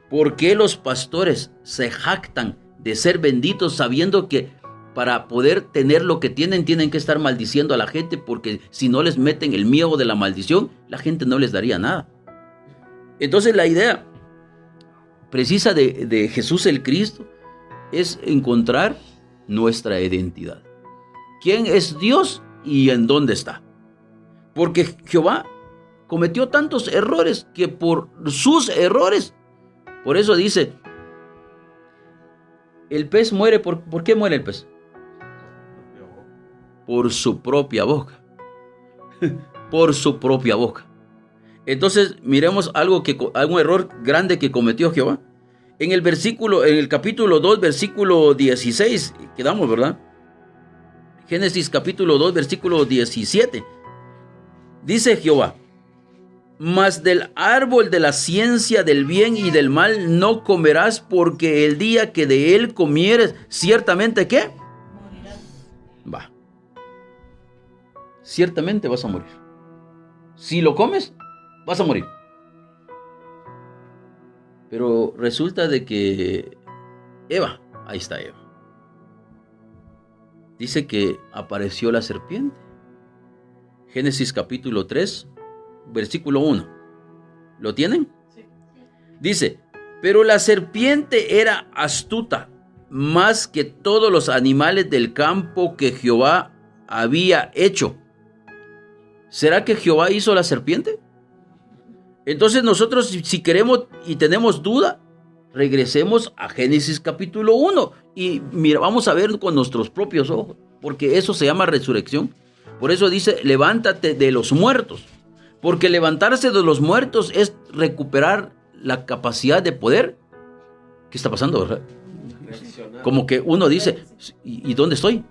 ¿Por qué los pastores se jactan de ser benditos sabiendo que para poder tener lo que tienen que estar maldiciendo a la gente? Porque si no les meten el miedo de la maldición, la gente no les daría nada. Entonces la idea precisa de Jesús el Cristo es encontrar nuestra identidad. ¿Quién es Dios y en dónde está? Porque Jehová cometió tantos errores que por sus errores, por eso dice, el pez muere, ¿por qué muere el pez? Por su propia boca. Por su propia boca. Entonces, miremos algún error grande que cometió Jehová. En el capítulo 2, versículo 16, quedamos, ¿verdad? Génesis capítulo 2, versículo 17. Dice Jehová, mas del árbol de la ciencia del bien y del mal no comerás, porque el día que de él comieres, ciertamente, ¿qué? Morirás. Va. Ciertamente vas a morir. Si lo comes, vas a morir. Pero resulta de que Eva, ahí está Eva, dice que apareció la serpiente. Génesis capítulo 3, versículo 1. ¿Lo tienen? Sí. Dice, pero la serpiente era astuta más que todos los animales del campo que Jehová había hecho. ¿Será que Jehová hizo la serpiente? Entonces nosotros, si queremos y tenemos duda, regresemos a Génesis capítulo 1 y mira, vamos a ver con nuestros propios ojos, porque eso se llama resurrección. Por eso dice, levántate de los muertos, porque levantarse de los muertos es recuperar la capacidad de poder. ¿Qué está pasando, verdad? Reaccionar. Como que uno dice, ¿y dónde estoy?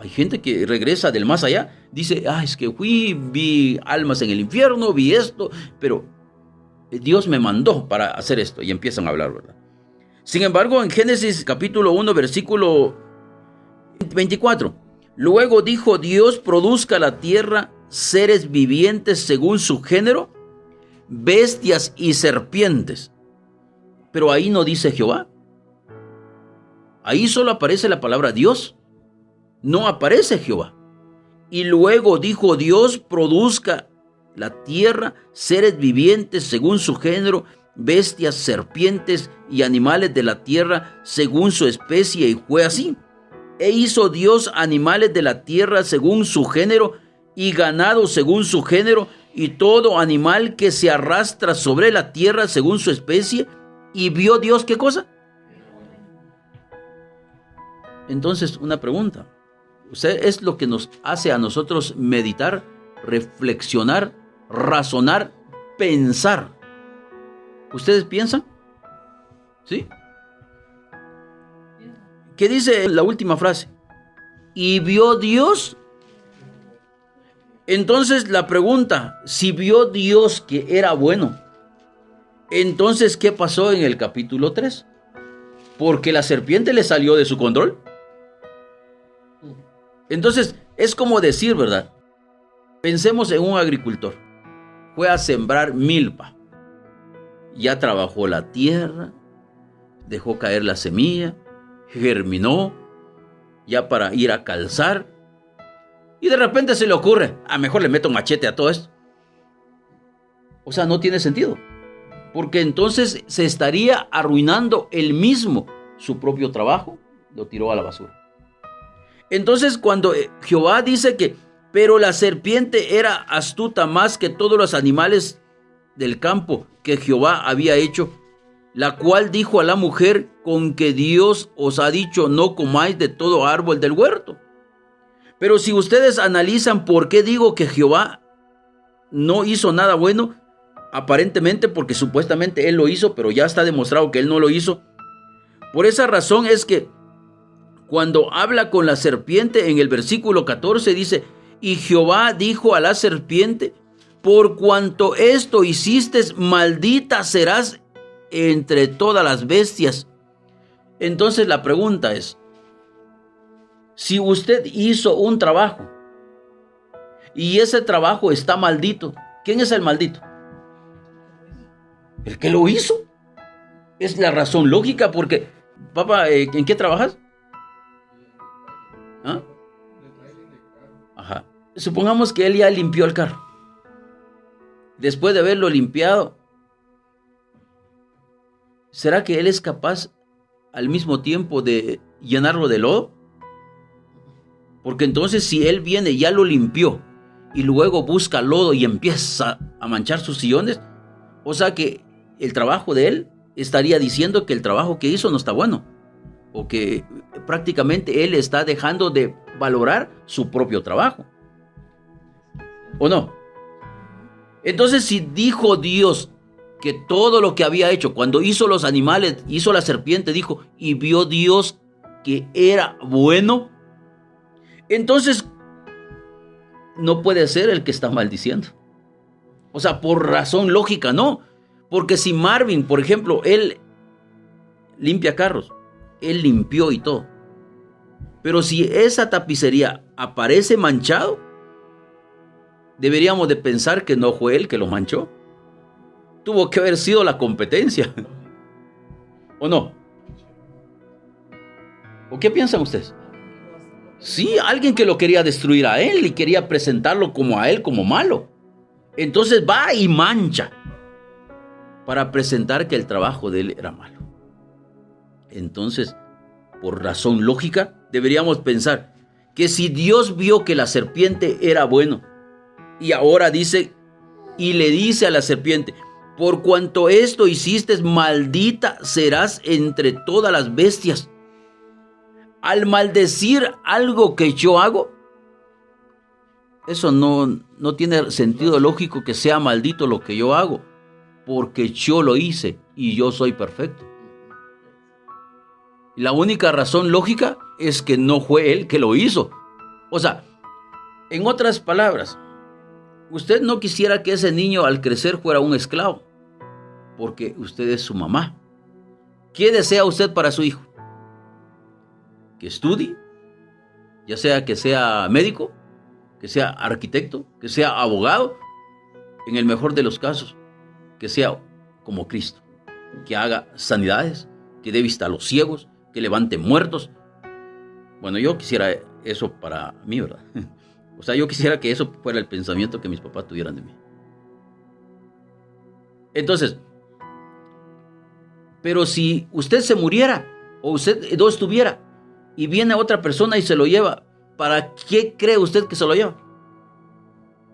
Hay gente que regresa del más allá, dice, es que vi almas en el infierno, vi esto, pero Dios me mandó para hacer esto, y empiezan a hablar, ¿verdad? Sin embargo, en Génesis capítulo 1, versículo 24, luego dijo Dios, produzca la tierra seres vivientes según su género, bestias y serpientes. Pero ahí no dice Jehová. Ahí solo aparece la palabra Dios. No aparece Jehová. Y luego dijo Dios, produzca la tierra seres vivientes según su género, bestias, serpientes y animales de la tierra según su especie. Y fue así. E hizo Dios animales de la tierra según su género y ganado según su género y todo animal que se arrastra sobre la tierra según su especie. Y vio Dios, ¿qué cosa? Entonces, una pregunta. Usted es lo que nos hace a nosotros meditar, reflexionar, razonar, pensar. ¿Ustedes piensan? ¿Sí? ¿Qué dice la última frase? Y vio Dios. Entonces la pregunta, si vio Dios que era bueno, entonces ¿qué pasó en el capítulo 3? Porque la serpiente le salió de su control. Entonces es como decir, ¿verdad? Pensemos en un agricultor. Fue a sembrar milpa. Ya trabajó la tierra, dejó caer la semilla, germinó, ya para ir a calzar. Y de repente se le ocurre, mejor le meto un machete a todo esto. O sea, no tiene sentido. Porque entonces se estaría arruinando él mismo su propio trabajo, lo tiró a la basura. Entonces cuando Jehová dice que, pero la serpiente era astuta más que todos los animales del campo que Jehová había hecho, la cual dijo a la mujer, con que Dios os ha dicho, no comáis de todo árbol del huerto. Pero si ustedes analizan por qué digo que Jehová no hizo nada bueno, aparentemente porque supuestamente él lo hizo, pero ya está demostrado que él no lo hizo. Por esa razón es que cuando habla con la serpiente en el versículo 14 dice, y Jehová dijo a la serpiente, por cuanto esto hiciste, maldita serás entre todas las bestias. Entonces la pregunta es, si usted hizo un trabajo y ese trabajo está maldito, ¿quién es el maldito? El que lo hizo. Es la razón lógica porque, papá, ¿en qué trabajas? ¿Ah? Ajá. Supongamos que él ya limpió el carro. Después de haberlo limpiado, ¿será que él es capaz al mismo tiempo de llenarlo de lodo? Porque entonces si él viene, ya lo limpió y luego busca lodo y empieza a manchar sus sillones, o sea que el trabajo de él estaría diciendo que el trabajo que hizo no está bueno, o que prácticamente él está dejando de valorar su propio trabajo, ¿o no? Entonces si dijo Dios que todo lo que había hecho, cuando hizo los animales, hizo la serpiente, dijo, y vio Dios que era bueno, entonces no puede ser el que está maldiciendo. O sea, por razón lógica no. Porque si Marvin, por ejemplo, él limpia carros, él limpió y todo. Pero si esa tapicería aparece manchado, deberíamos de pensar que no fue él que lo manchó. Tuvo que haber sido la competencia. ¿O no? ¿O qué piensan ustedes? Sí, alguien que lo quería destruir a él y quería presentarlo como a él como malo. Entonces va y mancha para presentar que el trabajo de él era malo. Entonces, por razón lógica, deberíamos pensar que si Dios vio que la serpiente era bueno y ahora dice y le dice a la serpiente, por cuanto esto hiciste, maldita serás entre todas las bestias. Al maldecir algo que yo hago, eso no tiene sentido lógico que sea maldito lo que yo hago, porque yo lo hice y yo soy perfecto. La única razón lógica es que no fue él que lo hizo. O sea, en otras palabras, usted no quisiera que ese niño al crecer fuera un esclavo, porque usted es su mamá. ¿Qué desea usted para su hijo? Que estudie, ya sea que sea médico, que sea arquitecto, que sea abogado, en el mejor de los casos, que sea como Cristo, que haga sanidades, que dé vista a los ciegos, que levante muertos. Bueno, yo quisiera eso para mí, ¿verdad? O sea, yo quisiera que eso fuera el pensamiento que mis papás tuvieran de mí. Entonces, pero si usted se muriera, o usted no estuviera, y viene otra persona y se lo lleva, ¿para qué cree usted que se lo lleva?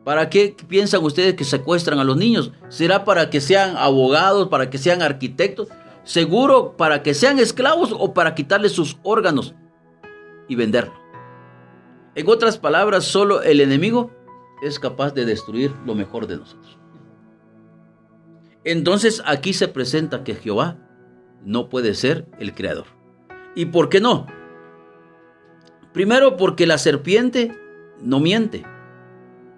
¿Para qué piensan ustedes que secuestran a los niños? ¿Será para que sean abogados, para que sean arquitectos? Seguro para que sean esclavos o para quitarles sus órganos y venderlo. En otras palabras, solo el enemigo es capaz de destruir lo mejor de nosotros. Entonces aquí se presenta que Jehová no puede ser el creador. ¿Y por qué no? Primero, porque la serpiente no miente.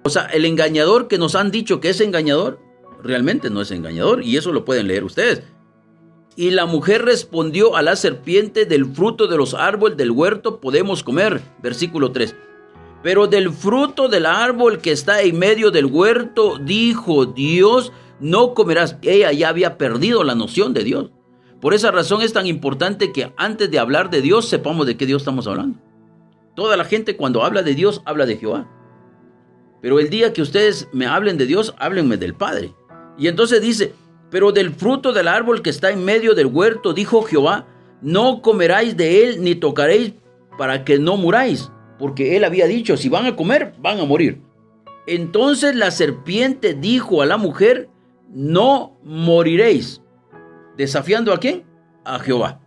O sea, el engañador que nos han dicho que es engañador, realmente no es engañador, y eso lo pueden leer ustedes. Y la mujer respondió a la serpiente, del fruto de los árboles del huerto podemos comer. Versículo 3. Pero del fruto del árbol que está en medio del huerto, dijo Dios, no comerás. Ella ya había perdido la noción de Dios. Por esa razón es tan importante que antes de hablar de Dios, sepamos de qué Dios estamos hablando. Toda la gente cuando habla de Dios, habla de Jehová. Pero el día que ustedes me hablen de Dios, háblenme del Padre. Y entonces dice, pero del fruto del árbol que está en medio del huerto, dijo Jehová, no comeráis de él, ni tocaréis para que no muráis. Porque él había dicho, si van a comer, van a morir. Entonces la serpiente dijo a la mujer, no moriréis. ¿Desafiando a quién? A Jehová.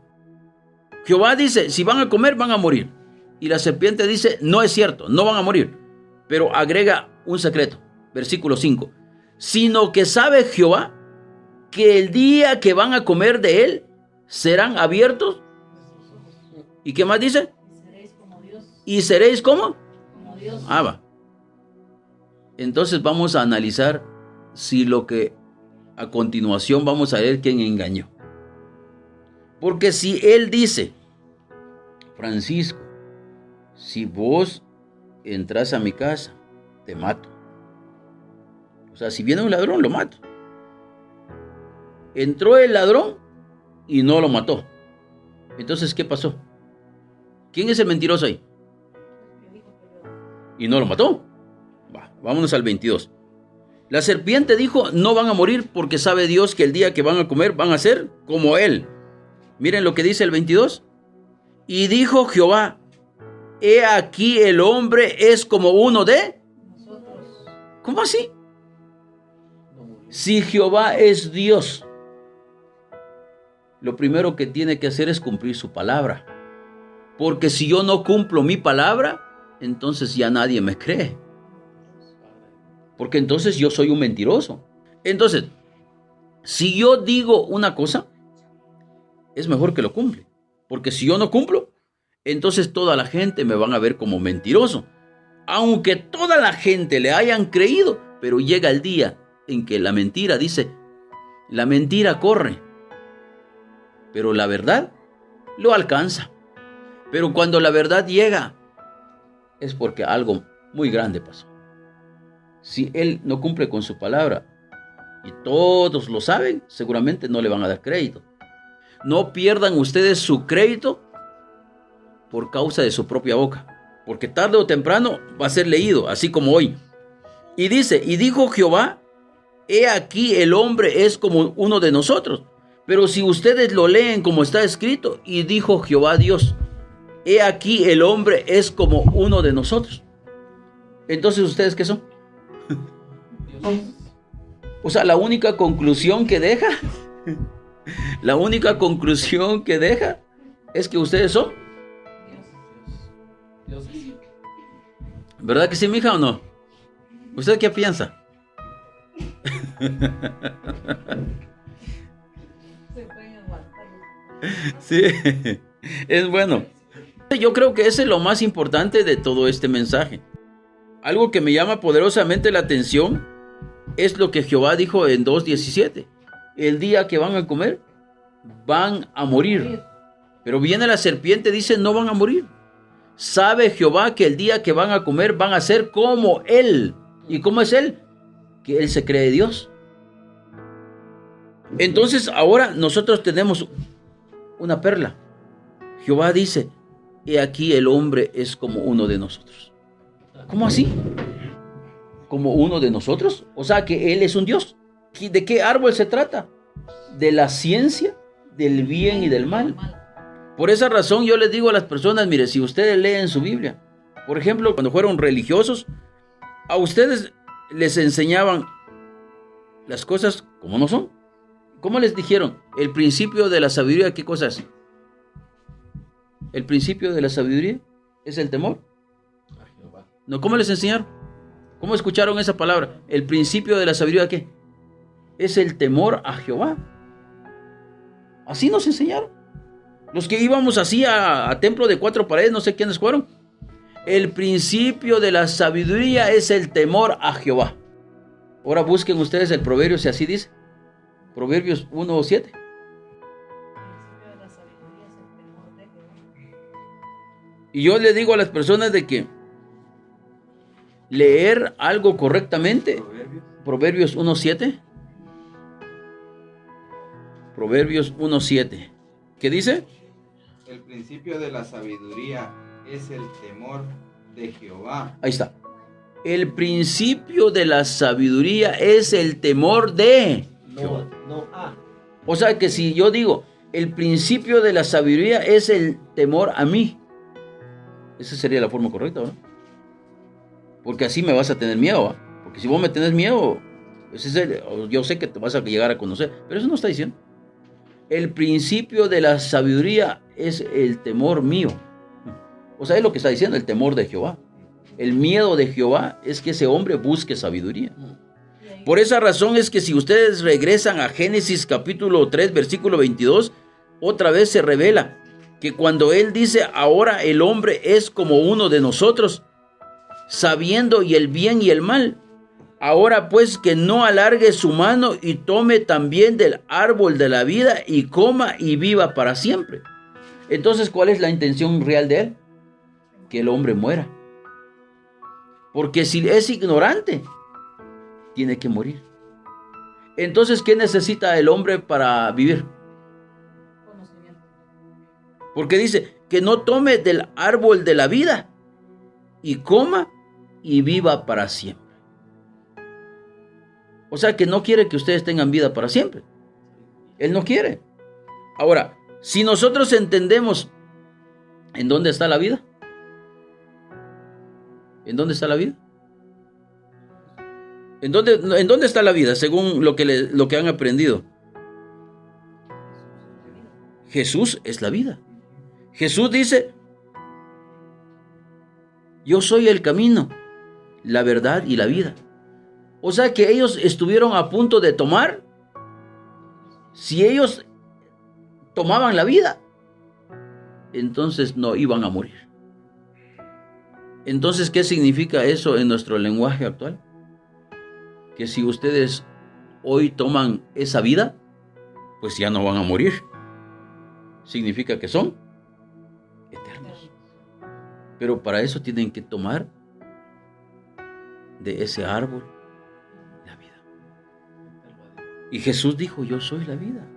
Jehová dice, si van a comer, van a morir. Y la serpiente dice, no es cierto, no van a morir. Pero agrega un secreto, versículo 5. Sino que sabe Jehová que el día que van a comer de él, serán abiertos. ¿Y qué más dice? ¿Y seréis como? Como Dios. Va. Entonces vamos a analizar si lo que a continuación vamos a ver quién engañó. Porque si él dice, Francisco, si vos entras a mi casa, te mato. O sea, si viene un ladrón, lo mato. Entró el ladrón y no lo mató. Entonces, ¿qué pasó? ¿Quién es el mentiroso ahí? Y no lo mató. Vámonos al 22. La serpiente dijo, no van a morir porque sabe Dios que el día que van a comer van a ser como él. Miren lo que dice el 22. Y dijo Jehová, he aquí el hombre es como uno de Nosotros. ¿Cómo así? Si Jehová es Dios, lo primero que tiene que hacer es cumplir su palabra. Porque si yo no cumplo mi palabra, entonces ya nadie me cree. Porque entonces yo soy un mentiroso. Entonces, si yo digo una cosa, es mejor que lo cumple. Porque si yo no cumplo, entonces toda la gente me van a ver como mentiroso. Aunque toda la gente le hayan creído, pero llega el día en que la mentira dice, la mentira corre, pero la verdad lo alcanza. Pero cuando la verdad llega, es porque algo muy grande pasó. Si él no cumple con su palabra y todos lo saben, seguramente no le van a dar crédito. No pierdan ustedes su crédito por causa de su propia boca, porque tarde o temprano va a ser leído, así como hoy. Y dice, y dijo Jehová, he aquí el hombre es como uno de nosotros. Pero si ustedes lo leen como está escrito, y dijo Jehová Dios, he aquí el hombre es como uno de nosotros. Entonces, ¿ustedes qué son? O sea, la única conclusión que deja, es que ustedes son. Dios. ¿Verdad que sí, mija, o no? ¿Usted qué piensa? Sí, es bueno. Yo creo que ese es lo más importante de todo este mensaje. Algo que me llama poderosamente la atención es lo que Jehová dijo en 2:17. El día que van a comer, van a morir. Pero viene la serpiente y dice, no van a morir. Sabe Jehová que el día que van a comer van a ser como él. ¿Y cómo es él? Que él se cree Dios. Entonces ahora nosotros tenemos una perla. Jehová dice, he aquí el hombre es como uno de nosotros. ¿Cómo así? ¿Como uno de nosotros? O sea que él es un Dios. ¿De qué árbol se trata? De la ciencia, del bien y del mal. Por esa razón yo les digo a las personas, mire, si ustedes leen su Biblia, por ejemplo, cuando fueron religiosos, a ustedes les enseñaban las cosas como no son. ¿Cómo les dijeron? El principio de la sabiduría, ¿qué cosa es? El principio de la sabiduría es el temor. No, ¿cómo les enseñaron? ¿Cómo escucharon esa palabra? El principio de la sabiduría, ¿qué? Es el temor a Jehová. Así nos enseñaron. Los que íbamos así a templo de 4 paredes, no sé quiénes fueron. El principio de la sabiduría es el temor a Jehová. Ahora busquen ustedes el proverbio, si así dice. Proverbios 1:7. Y yo le digo a las personas de que leer algo correctamente? Proverbios. Proverbios 1:7. Proverbios 1:7. ¿Qué dice? El principio de la sabiduría es el temor de Jehová. Ahí está. El principio de la sabiduría es el temor de... No, O sea que si yo digo, el principio de la sabiduría es el temor a mí, esa sería la forma correcta, ¿no? Porque así me vas a tener miedo, ¿va? Porque si vos me tenés miedo, yo sé que te vas a llegar a conocer, pero eso no está diciendo. El principio de la sabiduría es el temor mío. O sea, es lo que está diciendo, el temor de Jehová. El miedo de Jehová es que ese hombre busque sabiduría. Por esa razón es que si ustedes regresan a Génesis capítulo 3, versículo 22, otra vez se revela que cuando él dice, ahora el hombre es como uno de nosotros, sabiendo y el bien y el mal. Ahora pues que no alargue su mano y tome también del árbol de la vida y coma y viva para siempre. Entonces, ¿cuál es la intención real de él? Que el hombre muera. Porque si es ignorante, tiene que morir. Entonces, ¿qué necesita el hombre para vivir? Conocimiento. Porque dice que no tome del árbol de la vida y coma y viva para siempre. O sea que no quiere que ustedes tengan vida para siempre. Él no quiere. Ahora, si nosotros entendemos en dónde está la vida, ¿en dónde está la vida? ¿En dónde está la vida según lo que han aprendido? Jesús es la vida. Jesús dice, yo soy el camino, la verdad y la vida. O sea que ellos estuvieron a punto de tomar. Si ellos tomaban la vida, entonces no iban a morir. Entonces, ¿qué significa eso en nuestro lenguaje actual? Que si ustedes hoy toman esa vida, pues ya no van a morir. Significa que son eternos. Pero para eso tienen que tomar de ese árbol la vida. Y Jesús dijo, yo soy la vida.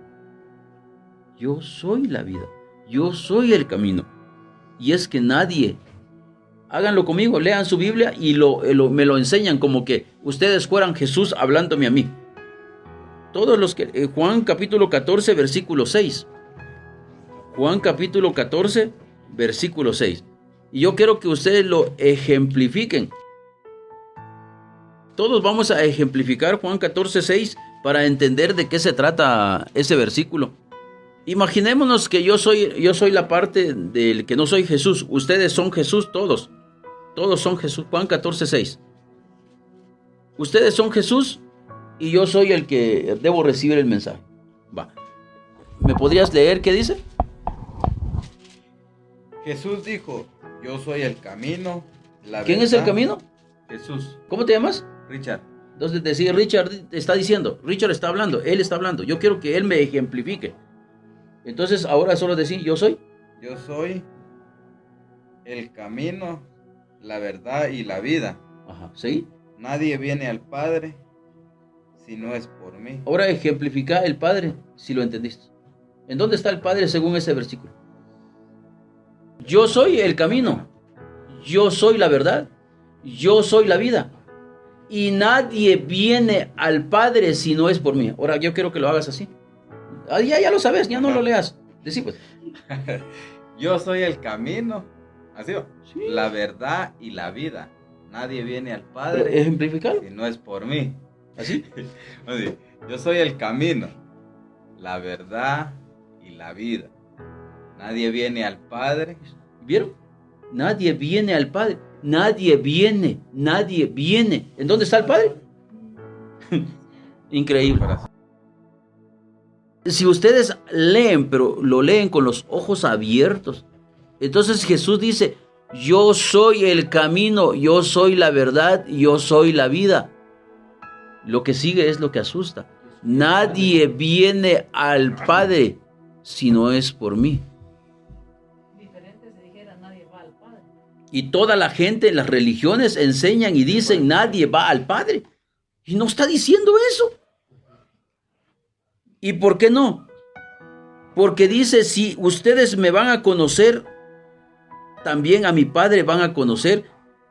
Yo soy la vida. Yo soy el camino. Y es que nadie... Háganlo conmigo, lean su Biblia y me lo enseñan como que ustedes fueran Jesús hablándome a mí. Todos los que... Juan capítulo 14, versículo 6. Juan capítulo 14, versículo 6. Y yo quiero que ustedes lo ejemplifiquen. Todos vamos a ejemplificar Juan 14, 6 para entender de qué se trata ese versículo. Imaginémonos que yo soy la parte del que no soy Jesús. Ustedes son Jesús todos. Todos son Jesús. Juan 14, 6. Ustedes son Jesús y yo soy el que debo recibir el mensaje. Va. ¿Me podrías leer qué dice? Jesús dijo, yo soy el camino, la ¿Quién verdad. es el camino? Jesús. ¿Cómo te llamas? Richard. Entonces decía Richard está diciendo, Richard está hablando, él está hablando. Yo quiero que él me ejemplifique. Entonces ahora solo decir, yo soy. Yo soy el camino, la verdad y la vida. Ajá, ¿sí? Nadie viene al Padre si no es por mí. Ahora ejemplifica el Padre, si lo entendiste. ¿En dónde está el Padre según ese versículo? Yo soy el camino, yo soy la verdad, yo soy la vida. Y nadie viene al Padre si no es por mí. Ahora yo quiero que lo hagas así. Ya lo sabes, ya no lo leas. Decí pues. Yo soy el camino, así va, Sí. la verdad y la vida. Nadie viene al Pero Padre ejemplificarlo. si no es por mí. Así. Así, yo soy el camino, la verdad y la vida. Nadie viene al Padre. ¿Vieron? Nadie viene al Padre. Nadie viene. ¿En dónde está el Padre? Increíble. Si ustedes leen, pero lo leen con los ojos abiertos, entonces Jesús dice, yo soy el camino, yo soy la verdad, yo soy la vida. Lo que sigue es lo que asusta. Nadie viene al Padre si no es por mí. Diferente si dijera nadie va al Padre. Y toda la gente en las religiones enseñan y dicen, nadie va al Padre. Y no está diciendo eso. ¿Y por qué no? Porque dice, si ustedes me van a conocer, también a mi Padre van a conocer.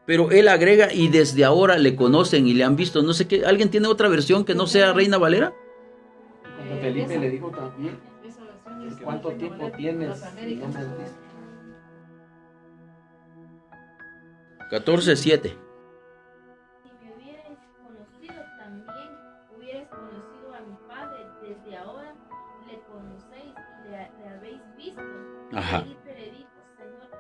Pero él agrega, y desde ahora le conocen y le han visto. No sé qué, ¿alguien tiene otra versión que no sea Reina Valera? Cuando Felipe le dijo también, Esa versión es ¿cuánto Reina tiempo Valera, tienes las y no Américas. me has visto? 14:7. Si me hubierais conocido también, hubierais conocido a mi Padre. Desde ahora le conocéis y le habéis visto. Ajá. Felipe le dijo, Señor,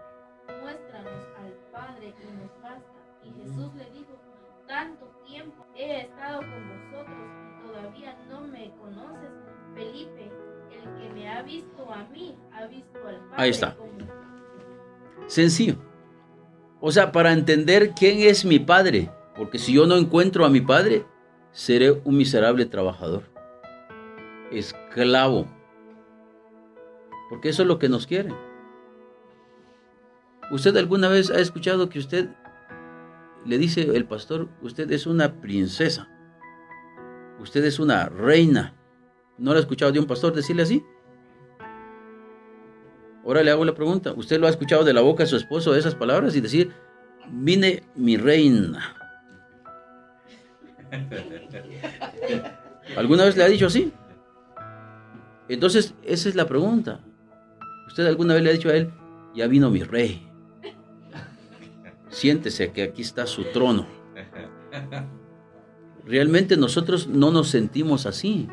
muéstranos al Padre y nos basta. Y Jesús le dijo, tanto tiempo he estado con vosotros y todavía no me conoces. Felipe, el que me ha visto a mí, ha visto al Padre. Ahí está. Sencillo. O sea, para entender quién es mi Padre, porque si yo no encuentro a mi Padre, seré un miserable trabajador, esclavo, porque eso es lo que nos quieren. ¿Usted alguna vez ha escuchado que usted le dice el pastor, usted es una princesa, usted es una reina? ¿No lo ha escuchado de un pastor decirle así? Ahora le hago la pregunta, ¿usted lo ha escuchado de la boca de su esposo esas palabras y decir, vine mi reina? ¿Alguna vez le ha dicho así? Entonces, esa es la pregunta. ¿Usted alguna vez le ha dicho a él, ya vino mi rey? Siéntese que aquí está su trono. Realmente nosotros no nos sentimos así.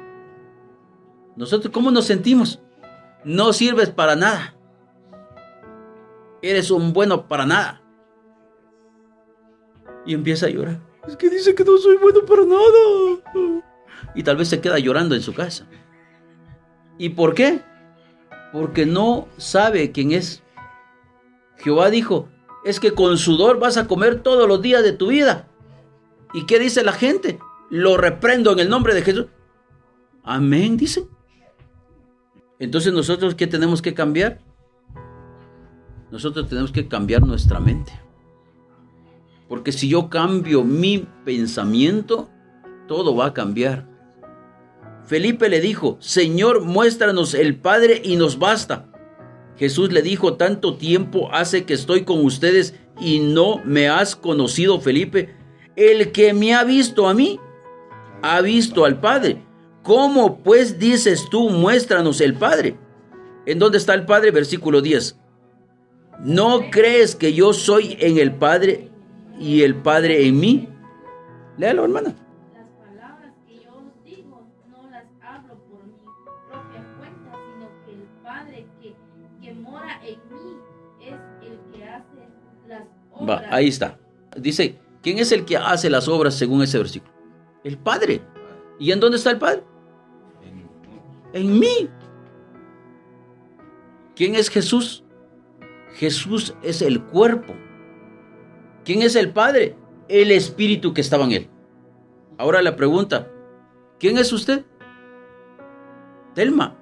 ¿Nosotros cómo nos sentimos? No sirves para nada. Eres un bueno para nada. Y empieza a llorar. Es que dice que no soy bueno para nada. Y tal vez se queda llorando en su casa. ¿Y por qué? Porque no sabe quién es. Jehová dijo, es que con sudor vas a comer todos los días de tu vida. ¿Y qué dice la gente? Lo reprendo en el nombre de Jesús. Amén, dice. Entonces nosotros, ¿qué tenemos que cambiar? Nosotros tenemos que cambiar nuestra mente. Porque si yo cambio mi pensamiento, todo va a cambiar. Felipe le dijo, Señor, muéstranos el Padre y nos basta. Jesús le dijo, tanto tiempo hace que estoy con ustedes y no me has conocido, Felipe. El que me ha visto a mí, ha visto al Padre. ¿Cómo pues dices tú, muéstranos el Padre? ¿En dónde está el Padre? Versículo 10. ¿No crees que yo soy en el Padre y el Padre en mí? Léalo, hermana. Las palabras que yo os digo no las hablo por mi propia cuenta, sino que el Padre que mora en mí es el que hace las obras. Va, ahí está. Dice, ¿quién es el que hace las obras según ese versículo? El Padre. ¿Y en dónde está el Padre? En mí. ¿Quién es Jesús? Jesús es el cuerpo. ¿Quién es el Padre? El Espíritu que estaba en él. Ahora la pregunta, ¿quién es usted? Telma.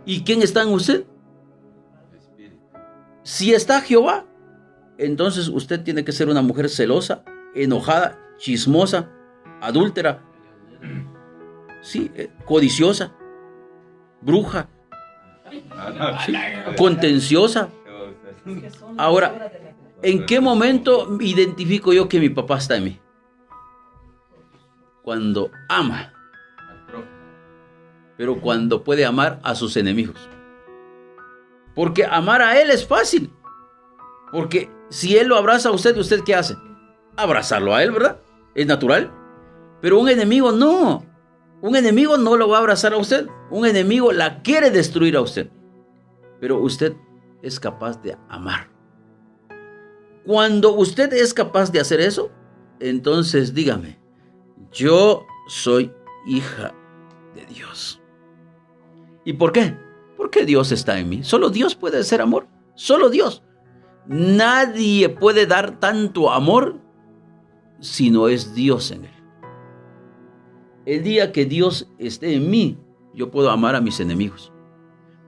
¿Y quién está en usted? Si está Jehová, entonces usted tiene que ser una mujer celosa, enojada, chismosa, adúltera, sí, codiciosa, bruja, sí, contenciosa. Ahora, ¿en qué momento identifico yo que mi papá está en mí? Cuando ama, pero cuando puede amar a sus enemigos. Porque amar a él es fácil. Porque si él lo abraza a usted, ¿usted qué hace? Abrazarlo a él, ¿verdad? Es natural. Pero un enemigo no. Un enemigo no lo va a abrazar a usted. Un enemigo la quiere destruir a usted. Pero usted es capaz de amar. Cuando usted es capaz de hacer eso, entonces dígame, yo soy hija de Dios. ¿Y por qué? Porque Dios está en mí. Solo Dios puede ser amor. Solo Dios. Nadie puede dar tanto amor si no es Dios en él. El día que Dios esté en mí, yo puedo amar a mis enemigos.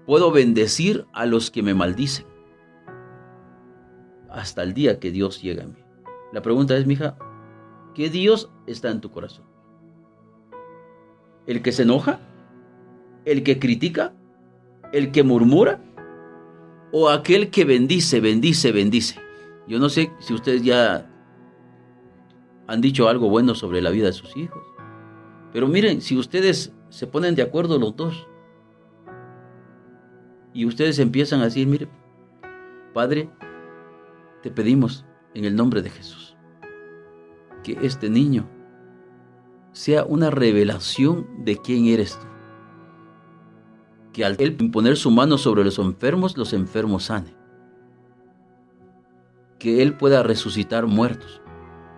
Puedo bendecir a los que me maldicen. hasta el día que Dios llega a mí. La pregunta es, mija, ¿qué Dios está en tu corazón? ¿El que se enoja? ¿El que critica? ¿El que murmura? ¿O aquel que bendice, bendice, bendice? Yo no sé si ustedes ya han dicho algo bueno sobre la vida de sus hijos. Pero miren, si ustedes se ponen de acuerdo los dos y ustedes empiezan a decir, mire, Padre, te pedimos en el nombre de Jesús que este niño sea una revelación de quién eres tú. Que al él poner su mano sobre los enfermos sane. Que él pueda resucitar muertos.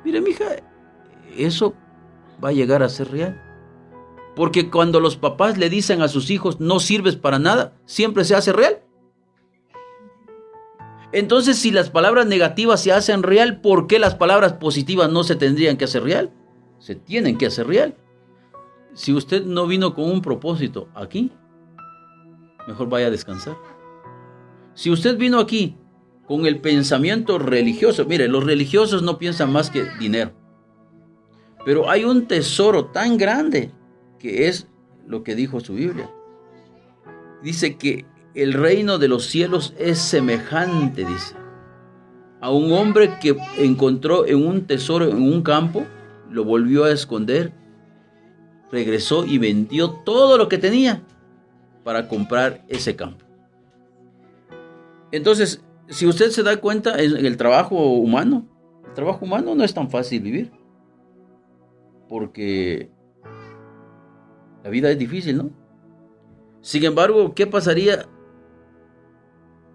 Mire, mija, eso va a llegar a ser real. Porque cuando los papás le dicen a sus hijos, no sirves para nada, siempre se hace real. Entonces, si las palabras negativas se hacen real, ¿por qué las palabras positivas no se tendrían que hacer real? Se tienen que hacer real. Si usted no vino con un propósito aquí, mejor vaya a descansar. Si usted vino aquí con el pensamiento religioso, mire, los religiosos no piensan más que dinero. Pero hay un tesoro tan grande que es lo que dijo su Biblia. Dice que el reino de los cielos es semejante, dice, a un hombre que encontró en un tesoro en un campo, lo volvió a esconder, regresó y vendió todo lo que tenía para comprar ese campo. Entonces, si usted se da cuenta, en el trabajo humano no es tan fácil vivir. Porque la vida es difícil, ¿no? Sin embargo, ¿qué pasaría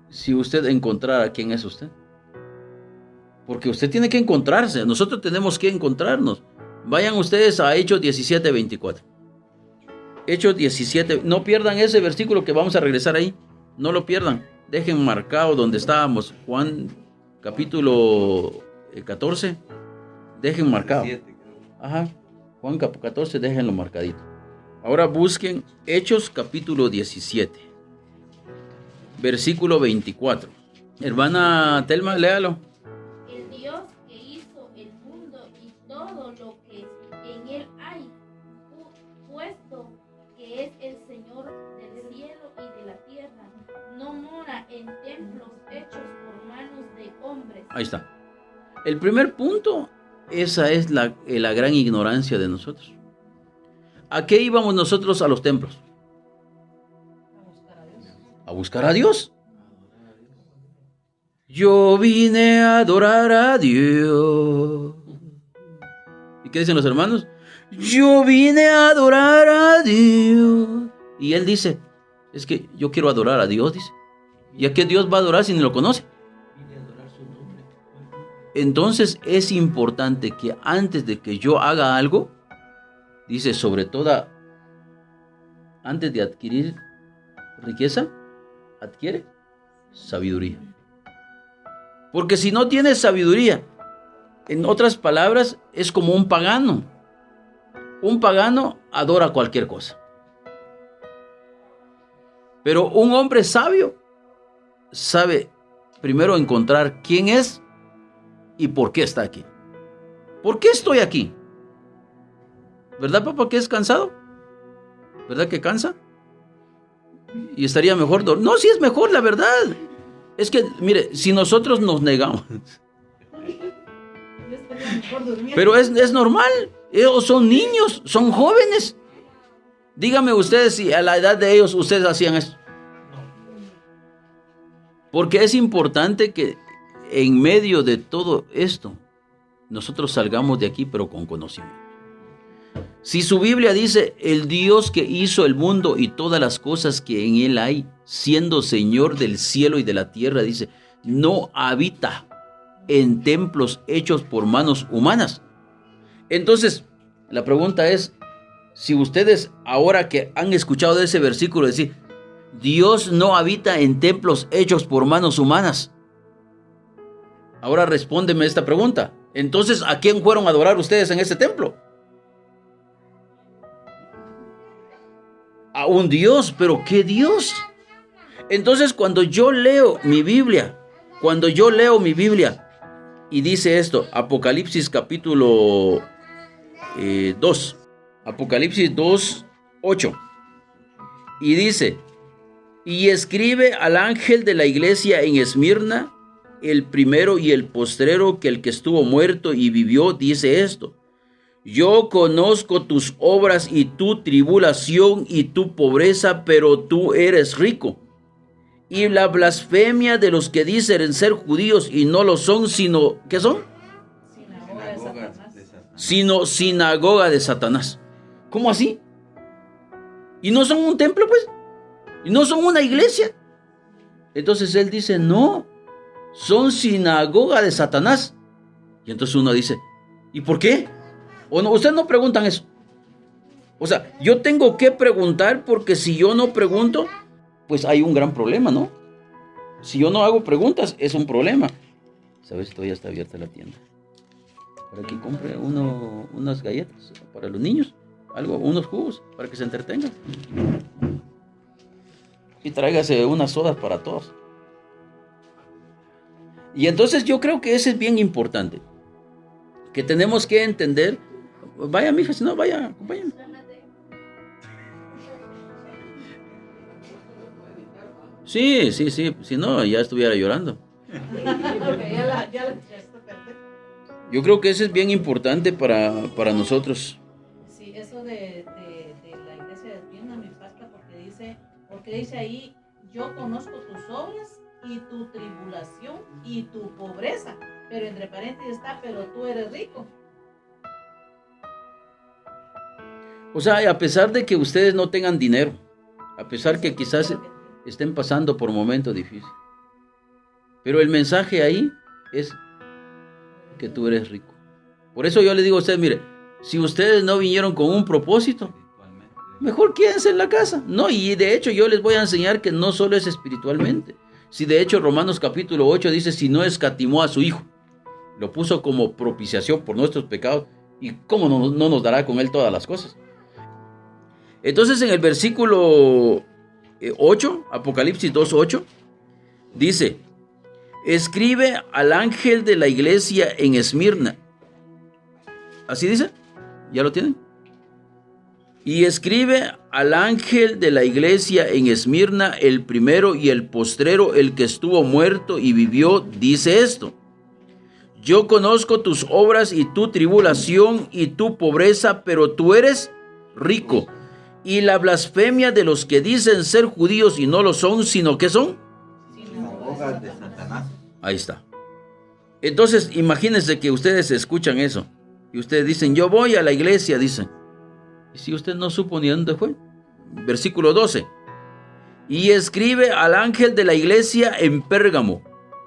si usted encontrara quién es usted? Porque usted tiene que encontrarse, nosotros tenemos que encontrarnos. Vayan ustedes a Hechos 17:24. Hechos 17, no pierdan ese versículo que vamos a regresar ahí, no lo pierdan, dejen marcado donde estábamos, Juan capítulo 14, dejen marcado. Ajá, Juan 14, déjenlo marcadito. Ahora busquen Hechos capítulo 17, versículo 24. Hermana Telma, léalo. El Dios que hizo el mundo y todo lo que en él hay, puesto que es el Señor del cielo y de la tierra, no mora en templos hechos por manos de hombres. Ahí está. El primer punto, esa es la gran ignorancia de nosotros. ¿A qué íbamos nosotros a los templos? A buscar a Dios. Yo vine a adorar a Dios. ¿Y qué dicen los hermanos? Yo vine a adorar a Dios. Y él dice, es que yo quiero adorar a Dios, dice. ¿Y a qué Dios va a adorar si ni lo conoce? Entonces es importante que antes de que yo haga algo, dice, sobre todo, antes de adquirir riqueza, adquiere sabiduría. Porque si no tienes sabiduría, en otras palabras, es como un pagano. Un pagano adora cualquier cosa. Pero un hombre sabio sabe primero encontrar quién es y por qué está aquí. ¿Por qué estoy aquí? ¿Verdad, papá, que es cansado? ¿Verdad que cansa? Y estaría mejor dormir. No, sí es mejor, la verdad. Es que, mire, si nosotros nos negamos. Pero es normal. Ellos son niños, son jóvenes. Dígame ustedes si a la edad de ellos ustedes hacían eso. Porque es importante que en medio de todo esto, nosotros salgamos de aquí, pero con conocimiento. Si su Biblia dice, el Dios que hizo el mundo y todas las cosas que en él hay, siendo Señor del cielo y de la tierra, dice, no habita en templos hechos por manos humanas. Entonces, la pregunta es, si ustedes ahora que han escuchado de ese versículo decir, Dios no habita en templos hechos por manos humanas. Ahora respóndeme esta pregunta. Entonces, ¿a quién fueron a adorar ustedes en ese templo? A un Dios, pero ¿qué Dios? Entonces, cuando yo leo mi Biblia, Cuando yo leo mi Biblia y dice esto, Apocalipsis capítulo 2, Apocalipsis 2, 8, y dice, y escribe al ángel de la iglesia en Esmirna, el primero y el postrero, que el que estuvo muerto y vivió, dice esto: yo conozco tus obras y tu tribulación y tu pobreza, pero tú eres rico. Y la blasfemia de los que dicen ser judíos y no lo son, sino, ¿qué son? Sinagoga de Satanás. Sino sinagoga de Satanás. ¿Cómo así? ¿Y no son un templo, pues? ¿Y no son una iglesia? Entonces él dice, no, son sinagoga de Satanás. Y entonces uno dice, ¿y por qué? ¿O no? Ustedes no preguntan eso. O sea, yo tengo que preguntar, porque si yo no pregunto, pues hay un gran problema, ¿no? Si yo no hago preguntas, es un problema. ¿Sabes? Todavía está abierta la tienda. Para que compre unas galletas para los niños. Algo, unos jugos, para que se entretengan. Y tráigase unas sodas para todos. Y entonces yo creo que eso es bien importante. Que tenemos que entender. Vaya, mija, si no, vaya, acompáñame. Sí, si no, ya estuviera llorando. Yo creo que eso es bien importante para nosotros. Sí, eso de la iglesia de Esmirna me impacta porque dice ahí, yo conozco tus obras y tu tribulación y tu pobreza, pero entre paréntesis está, pero tú eres rico. O sea, a pesar de que ustedes no tengan dinero, a pesar que quizás estén pasando por momentos difíciles, pero el mensaje ahí es que tú eres rico. Por eso yo les digo a ustedes, mire, si ustedes no vinieron con un propósito, mejor quédense en la casa. No, y de hecho yo les voy a enseñar que no solo es espiritualmente. Si de hecho Romanos capítulo 8 dice, si no escatimó a su Hijo, lo puso como propiciación por nuestros pecados, y cómo no nos dará con él todas las cosas. Entonces en el versículo 8, Apocalipsis 2:8, dice, escribe al ángel de la iglesia en Esmirna. ¿Así dice? ¿Ya lo tienen? Y escribe al ángel de la iglesia en Esmirna, el primero y el postrero, el que estuvo muerto y vivió, dice esto: yo conozco tus obras y tu tribulación y tu pobreza, pero tú eres rico. Y la blasfemia de los que dicen ser judíos y no lo son, sino que son Sinagogas de Satanás. Ahí está. Entonces, imagínense que ustedes escuchan eso y ustedes dicen, yo voy a la iglesia, dicen. Y si usted no supo ni dónde fue. Versículo 12. Y escribe al ángel de la iglesia en Pérgamo,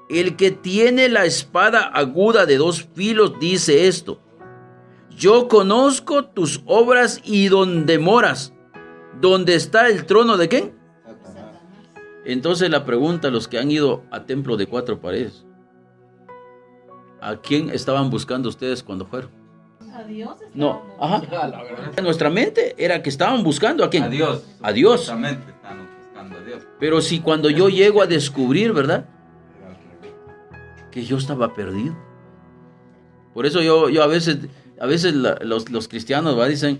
el que tiene la espada aguda de 2 filos, dice esto: yo conozco tus obras y donde moras, donde está el trono de ¿quién? Satanás. Entonces la pregunta a los que han ido a templo de 4 paredes, ¿a quién estaban buscando ustedes cuando fueron? A Dios No, estábamos. ajá. En nuestra mente era que estaban buscando ¿a quién? A Dios. A Dios. Supuestamente están buscando a Dios. Pero si cuando yo llego a descubrir, ¿verdad?, que yo estaba perdido. Por eso yo a veces los cristianos, ¿va?, dicen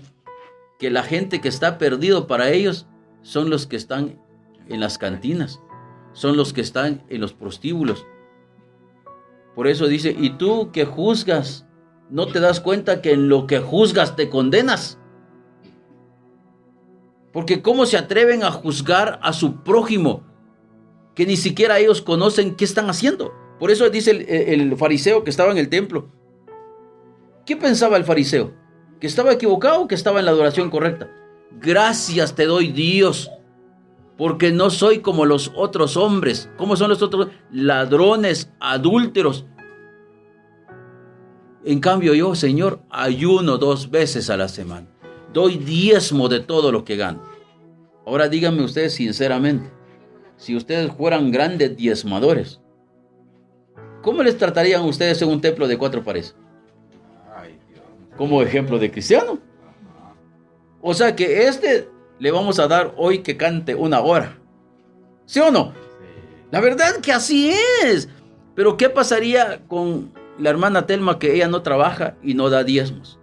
que la gente que está perdido para ellos son los que están en las cantinas, son los que están en los prostíbulos. Por eso dice, y tú que juzgas, ¿no te das cuenta que en lo que juzgas te condenas? Porque ¿cómo se atreven a juzgar a su prójimo que ni siquiera ellos conocen qué están haciendo? Por eso dice el fariseo que estaba en el templo. ¿Qué pensaba el fariseo? ¿Que estaba equivocado o que estaba en la adoración correcta? Gracias te doy, Dios, porque no soy como los otros hombres. ¿Cómo son los otros? Ladrones, adúlteros. En cambio yo, Señor, ayuno 2 veces a la semana. Doy diezmo de todo lo que gano. Ahora díganme ustedes sinceramente, si ustedes fueran grandes diezmadores, ¿cómo les tratarían ustedes en un templo de 4 paredes? Ay, Dios. Como ejemplo de cristiano. O sea que le vamos a dar hoy que cante 1 hora. ¿Sí o no? Sí. La verdad que así es. Pero ¿qué pasaría con la hermana Telma que ella no trabaja y no da diezmos?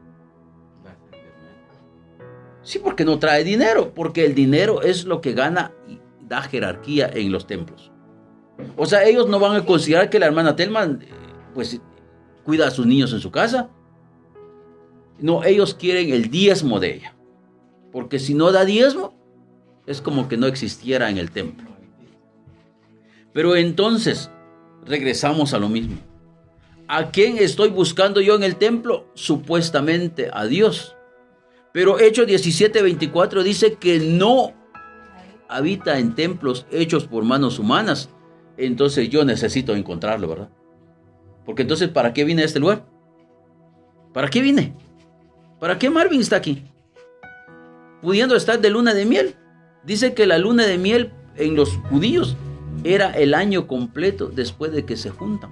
Sí, porque no trae dinero, porque el dinero es lo que gana y da jerarquía en los templos. O sea, ellos no van a considerar que la hermana Telma pues cuida a sus niños en su casa. No, ellos quieren el diezmo de ella. Porque si no da diezmo, es como que no existiera en el templo. Pero entonces, regresamos a lo mismo. ¿A quién estoy buscando yo en el templo? Supuestamente a Dios. Pero Hechos 17:24 dice que no habita en templos hechos por manos humanas. Entonces yo necesito encontrarlo, ¿verdad? Porque entonces, ¿para qué vine a este lugar? ¿Para qué vine? ¿Para qué Marvin está aquí? Pudiendo estar de luna de miel. Dice que la luna de miel en los judíos era el año completo después de que se juntan.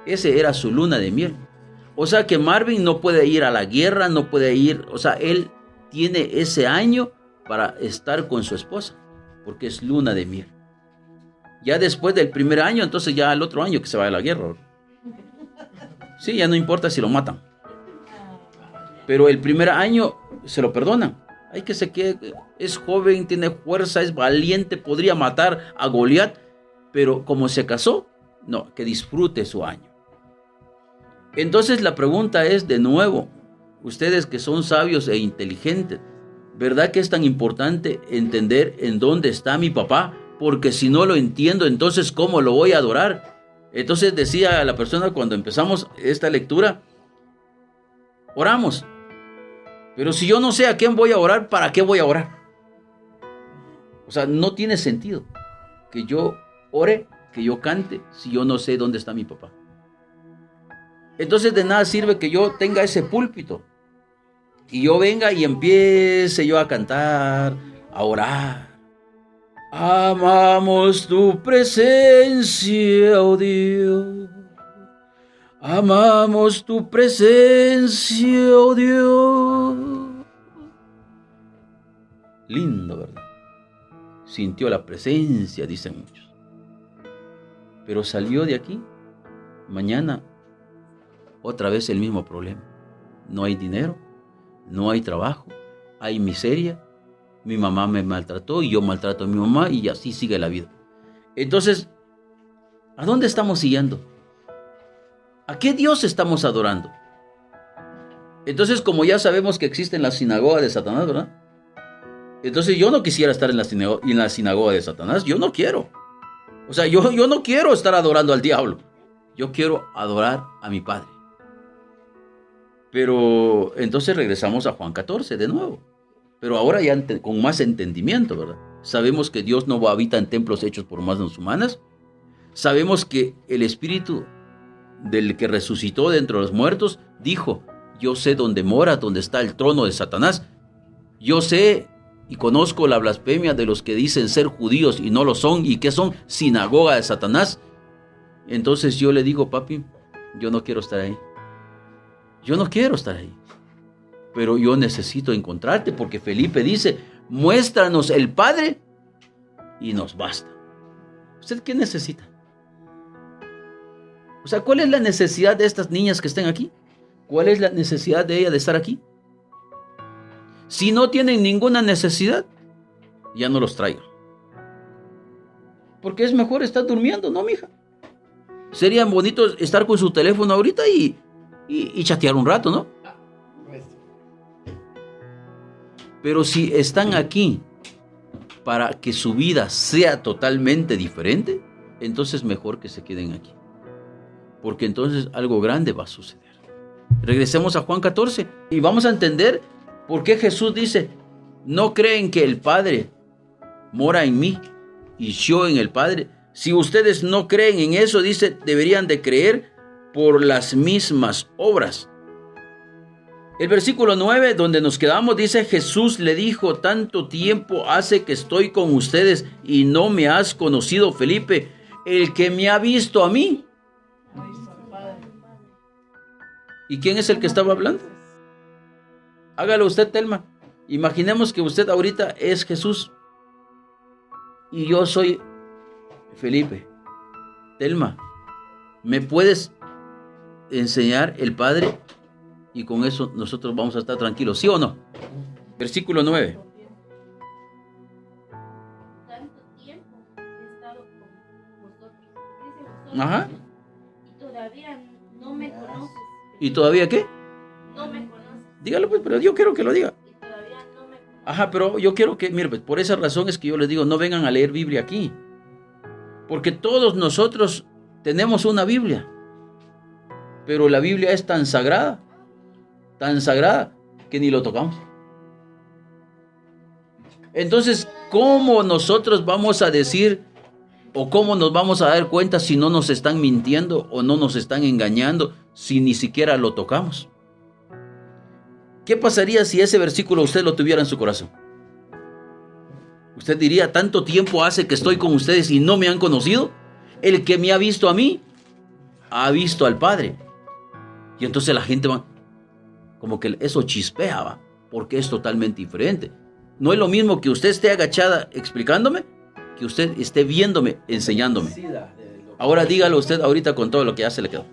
Ese era su luna de miel. O sea que Marvin no puede ir a la guerra, no puede ir, o sea, él tiene ese año para estar con su esposa, porque es luna de miel. Ya después del primer año, entonces ya el otro año que se va a la guerra. Sí, ya no importa si lo matan. Pero el primer año se lo perdonan. Hay que se quede, es joven, tiene fuerza, es valiente, podría matar a Goliat, pero como se casó, no, que disfrute su año. Entonces la pregunta es de nuevo, ustedes que son sabios e inteligentes, ¿verdad que es tan importante entender en dónde está mi papá? Porque si no lo entiendo, entonces ¿cómo lo voy a adorar? Entonces decía la persona cuando empezamos esta lectura, oramos. Pero si yo no sé a quién voy a orar, ¿para qué voy a orar? O sea, no tiene sentido que yo ore, que yo cante, si yo no sé dónde está mi papá. Entonces de nada sirve que yo tenga ese púlpito y yo venga y empiece yo a cantar, a orar. Amamos tu presencia, oh Dios. Amamos tu presencia, oh Dios. Lindo, ¿verdad? Sintió la presencia, dicen muchos. Pero salió de aquí, mañana, otra vez el mismo problema. No hay dinero, no hay trabajo, hay miseria. Mi mamá me maltrató y yo maltrato a mi mamá y así sigue la vida. Entonces, ¿a dónde estamos siguiendo? ¿A qué Dios estamos adorando? Entonces, como ya sabemos que existe en la sinagoga de Satanás, ¿verdad? Entonces yo no quisiera estar en la sinagoga de Satanás. Yo no quiero. O sea, yo no quiero estar adorando al diablo. Yo quiero adorar a mi Padre. Pero entonces regresamos a Juan 14 de nuevo. Pero ahora ya con más entendimiento, ¿verdad? Sabemos que Dios no habita en templos hechos por manos humanas. Sabemos que el Espíritu del que resucitó de entre los muertos dijo: yo sé dónde mora, dónde está el trono de Satanás. Yo sé y conozco la blasfemia de los que dicen ser judíos y no lo son, y que son sinagoga de Satanás. Entonces yo le digo: papi, yo no quiero estar ahí. Yo no quiero estar ahí. Pero yo necesito encontrarte, porque Felipe dice: muéstranos el Padre y nos basta. ¿Usted qué necesita? O sea, ¿cuál es la necesidad de estas niñas que estén aquí? ¿Cuál es la necesidad de ella de estar aquí? Si no tienen ninguna necesidad, ya no los traigo. Porque es mejor estar durmiendo, ¿no, mija? Sería bonito estar con su teléfono ahorita y chatear un rato, ¿no? Pero si están aquí para que su vida sea totalmente diferente, entonces mejor que se queden aquí. Porque entonces algo grande va a suceder. Regresemos a Juan 14 y vamos a entender por qué Jesús dice: no creen que el Padre mora en mí y yo en el Padre. Si ustedes no creen en eso, dice, deberían de creer por las mismas obras. El versículo 9, donde nos quedamos, dice: Jesús le dijo: tanto tiempo hace que estoy con ustedes y no me has conocido, Felipe. El que me ha visto a mí. ¿Y quién es el que estaba hablando? Hágalo usted, Telma. Imaginemos que usted ahorita es Jesús y yo soy Felipe. Telma, ¿Me puedes enseñar el Padre? Y con eso nosotros vamos a estar tranquilos, ¿sí o no? Versículo 9. Tanto tiempo he estado con vosotros. Dice vosotros. Ajá. Y todavía no me conoces. ¿Y todavía qué? No me conoces. Dígalo pues, pero yo quiero que lo diga. Y todavía no me conoces. Ajá, pero yo quiero que, mire, pues, por esa razón es que yo les digo, no vengan a leer Biblia aquí. Porque todos nosotros tenemos una Biblia. Pero la Biblia es tan sagrada, que ni lo tocamos. Entonces, ¿cómo nosotros vamos a decir o cómo nos vamos a dar cuenta si no nos están mintiendo o no nos están engañando si ni siquiera lo tocamos? ¿Qué pasaría si ese versículo usted lo tuviera en su corazón? Usted diría, tanto tiempo hace que estoy con ustedes y no me han conocido. El que me ha visto a mí, ha visto al Padre. Y entonces la gente va, como que eso chispea, ¿va? Porque es totalmente diferente. No es lo mismo que usted esté agachada explicándome, que usted esté viéndome, enseñándome. Ahora dígalo usted ahorita con todo lo que ya se le quedó.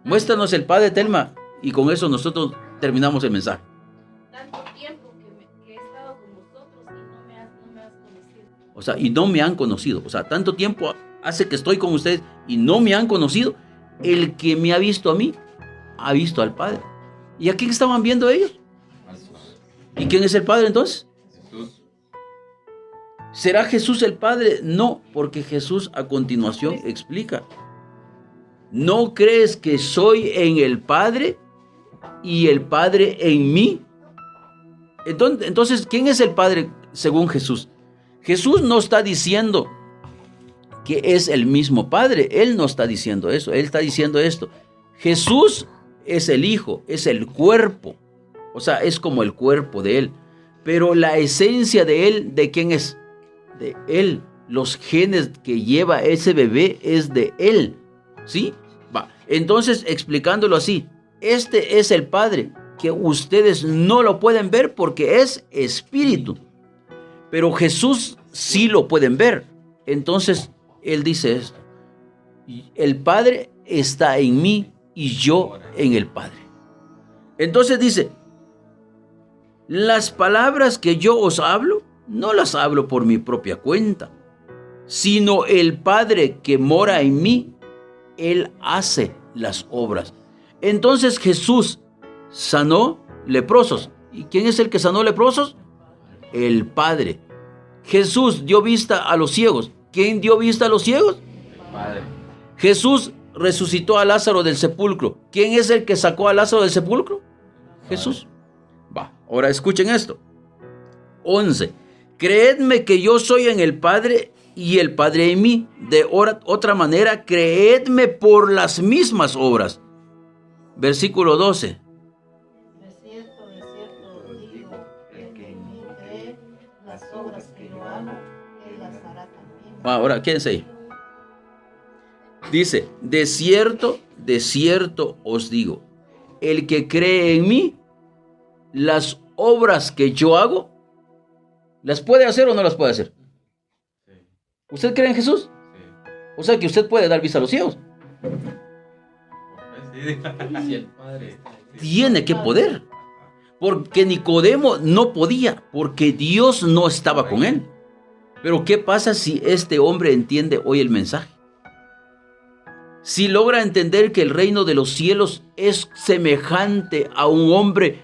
Muéstranos el Padre, Telma, y con eso nosotros terminamos el mensaje. Tanto tiempo que he estado con vosotros y no me has conocido. O sea, y no me han conocido. O sea, tanto tiempo hace que estoy con ustedes y no me han conocido. El que me ha visto a mí, ha visto al Padre. ¿Y a quién estaban viendo ellos? ¿Y quién es el Padre entonces? Jesús. ¿Será Jesús el Padre? No, porque Jesús a continuación explica. ¿No crees que soy en el Padre y el Padre en mí? Entonces, ¿quién es el Padre según Jesús? Jesús no está diciendo que es el mismo Padre. Él no está diciendo eso. Él está diciendo esto. Jesús es el Hijo, es el cuerpo. O sea, es como el cuerpo de Él. Pero la esencia de Él, ¿de quién es? De Él. Los genes que lleva ese bebé es de Él. ¿Sí? Va. Entonces, explicándolo así, este es el Padre, que ustedes no lo pueden ver porque es espíritu. Pero Jesús sí lo pueden ver. Entonces, Él dice esto. El Padre está en mí y yo en el Padre. Entonces dice, las palabras que yo os hablo, no las hablo por mi propia cuenta, sino el Padre que mora en mí, Él hace las obras. Entonces Jesús sanó leprosos. ¿Y quién es el que sanó leprosos? El Padre. Jesús dio vista a los ciegos. ¿Quién dio vista a los ciegos? Padre. Jesús resucitó a Lázaro del sepulcro. ¿Quién es el que sacó a Lázaro del sepulcro? Jesús. Va, ahora escuchen esto. 11. Creedme que yo soy en el Padre y el Padre en mí. De otra manera, creedme por las mismas obras. Versículo 12. De cierto os digo, el que en mí cree, las obras que yo hago, él las hará también. Ahora, quédense ahí. Dice, de cierto os digo, el que cree en mí, las obras que yo hago, ¿las puede hacer o no las puede hacer? Sí. ¿Usted cree en Jesús? Sí. O sea que usted puede dar vista a los ciegos. Sí. Si el Padre está en mí. Tiene que poder. Porque Nicodemo no podía, porque Dios no estaba con él. Pero ¿qué pasa si este hombre entiende hoy el mensaje? Si logra entender que el reino de los cielos es semejante a un hombre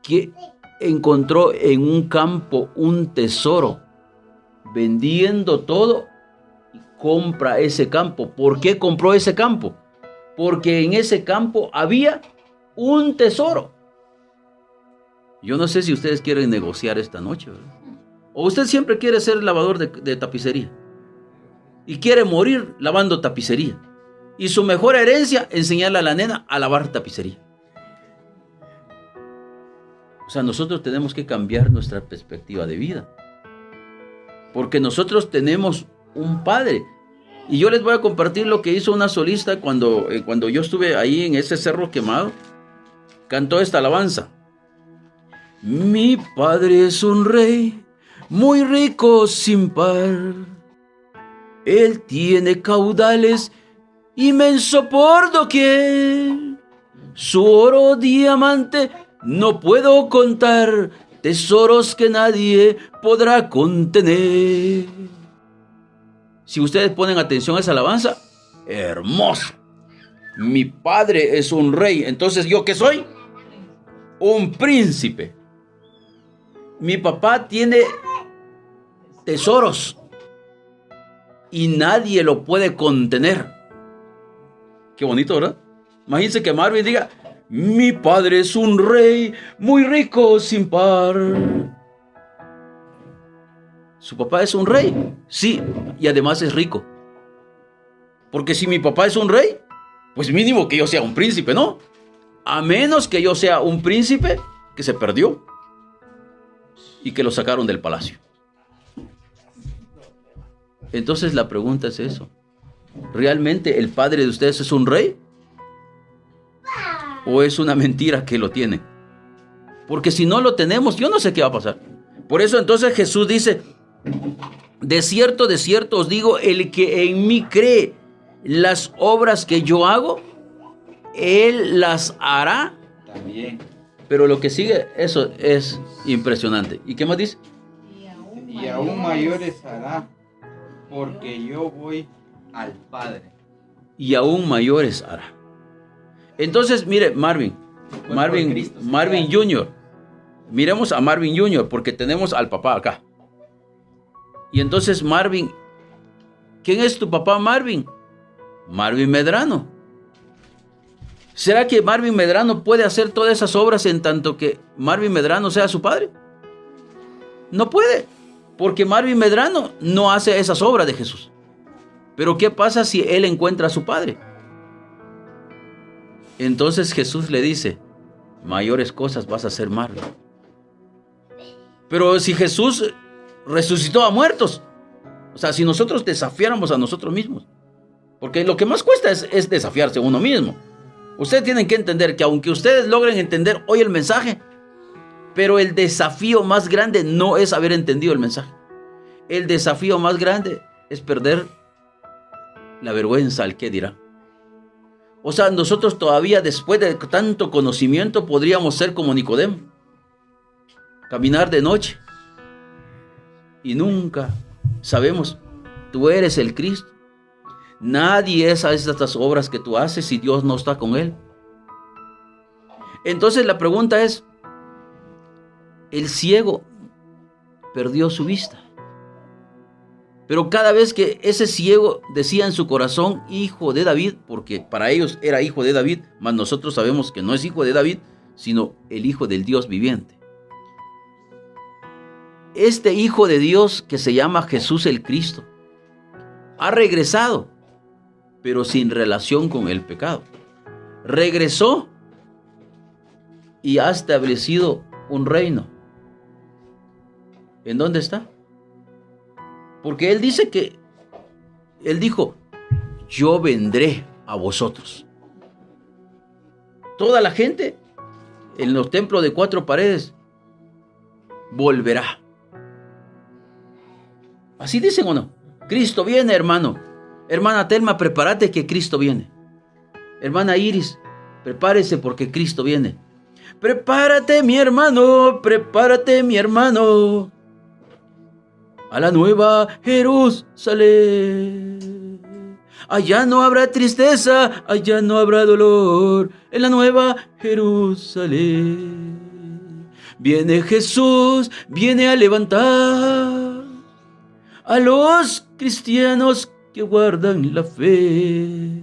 que encontró en un campo un tesoro, vendiendo todo y compra ese campo. ¿Por qué compró ese campo? Porque en ese campo había un tesoro. Yo no sé si ustedes quieren negociar esta noche, ¿verdad? O usted siempre quiere ser lavador de tapicería y quiere morir lavando tapicería. Y su mejor herencia, enseñarle a la nena a lavar tapicería. O sea, nosotros tenemos que cambiar nuestra perspectiva de vida. Porque nosotros tenemos un Padre. Y yo les voy a compartir lo que hizo una solista cuando yo estuve ahí en ese cerro quemado. Cantó esta alabanza. Mi Padre es un rey, muy rico sin par. Él tiene caudales inmenso por doquier. Su oro diamante no puedo contar, tesoros que nadie podrá contener. Si ustedes ponen atención a esa alabanza, hermoso. Mi padre es un rey, entonces ¿yo qué soy? Un príncipe. Mi papá tiene tesoros y nadie lo puede contener. Qué bonito, ¿verdad? Imagínense que Marvin diga: mi padre es un rey muy rico sin par. ¿Su papá es un rey? Sí, y además es rico. Porque si mi papá es un rey, pues mínimo que yo sea un príncipe, ¿no? A menos que yo sea un príncipe que se perdió y que lo sacaron del palacio. Entonces la pregunta es eso: ¿realmente el padre de ustedes es un rey? ¿O es una mentira que lo tienen? Porque si no lo tenemos, yo no sé qué va a pasar. Por eso entonces Jesús dice: de cierto os digo, el que en mí cree, las obras que yo hago, él las hará También. Pero lo que sigue, eso es impresionante. ¿Y qué más dice? Y aún mayores hará, porque yo voy al Padre. Y aún mayores hará. Entonces, mire, Marvin Jr. Miremos a Marvin Jr. porque tenemos al papá acá. Y entonces Marvin, ¿quién es tu papá, Marvin? Marvin Medrano. ¿Será que Marvin Medrano puede hacer todas esas obras en tanto que Marvin Medrano sea su padre? No puede, porque Marvin Medrano no hace esas obras de Jesús. Pero ¿qué pasa si él encuentra a su padre? Entonces Jesús le dice: mayores cosas vas a hacer, Marvin. Pero si Jesús resucitó a muertos, o sea, si nosotros desafiáramos a nosotros mismos, porque lo que más cuesta es desafiarse a uno mismo. Ustedes tienen que entender que aunque ustedes logren entender hoy el mensaje, pero el desafío más grande no es haber entendido el mensaje. El desafío más grande es perder la vergüenza al que dirá. O sea, nosotros todavía después de tanto conocimiento podríamos ser como Nicodemo, caminar de noche y nunca sabemos: tú eres el Cristo. Nadie hace estas obras que tú haces si Dios no está con él. Entonces la pregunta es: el ciego perdió su vista, pero cada vez que ese ciego decía en su corazón: hijo de David, porque para ellos era hijo de David, mas nosotros sabemos que no es hijo de David, sino el hijo del Dios viviente. Este hijo de Dios que se llama Jesús el Cristo ha regresado, pero sin relación con el pecado. Regresó y ha establecido un reino. ¿En dónde está? Porque él dijo: yo vendré a vosotros. Toda la gente en los templos de 4 paredes volverá. ¿Así dicen o no? Cristo viene, hermano. Hermana Telma, prepárate que Cristo viene. Hermana Iris, prepárese porque Cristo viene. Prepárate, mi hermano, prepárate, mi hermano. A la nueva Jerusalén. Allá no habrá tristeza, allá no habrá dolor. En la nueva Jerusalén. Viene Jesús, viene a levantar a los cristianos que guardan la fe.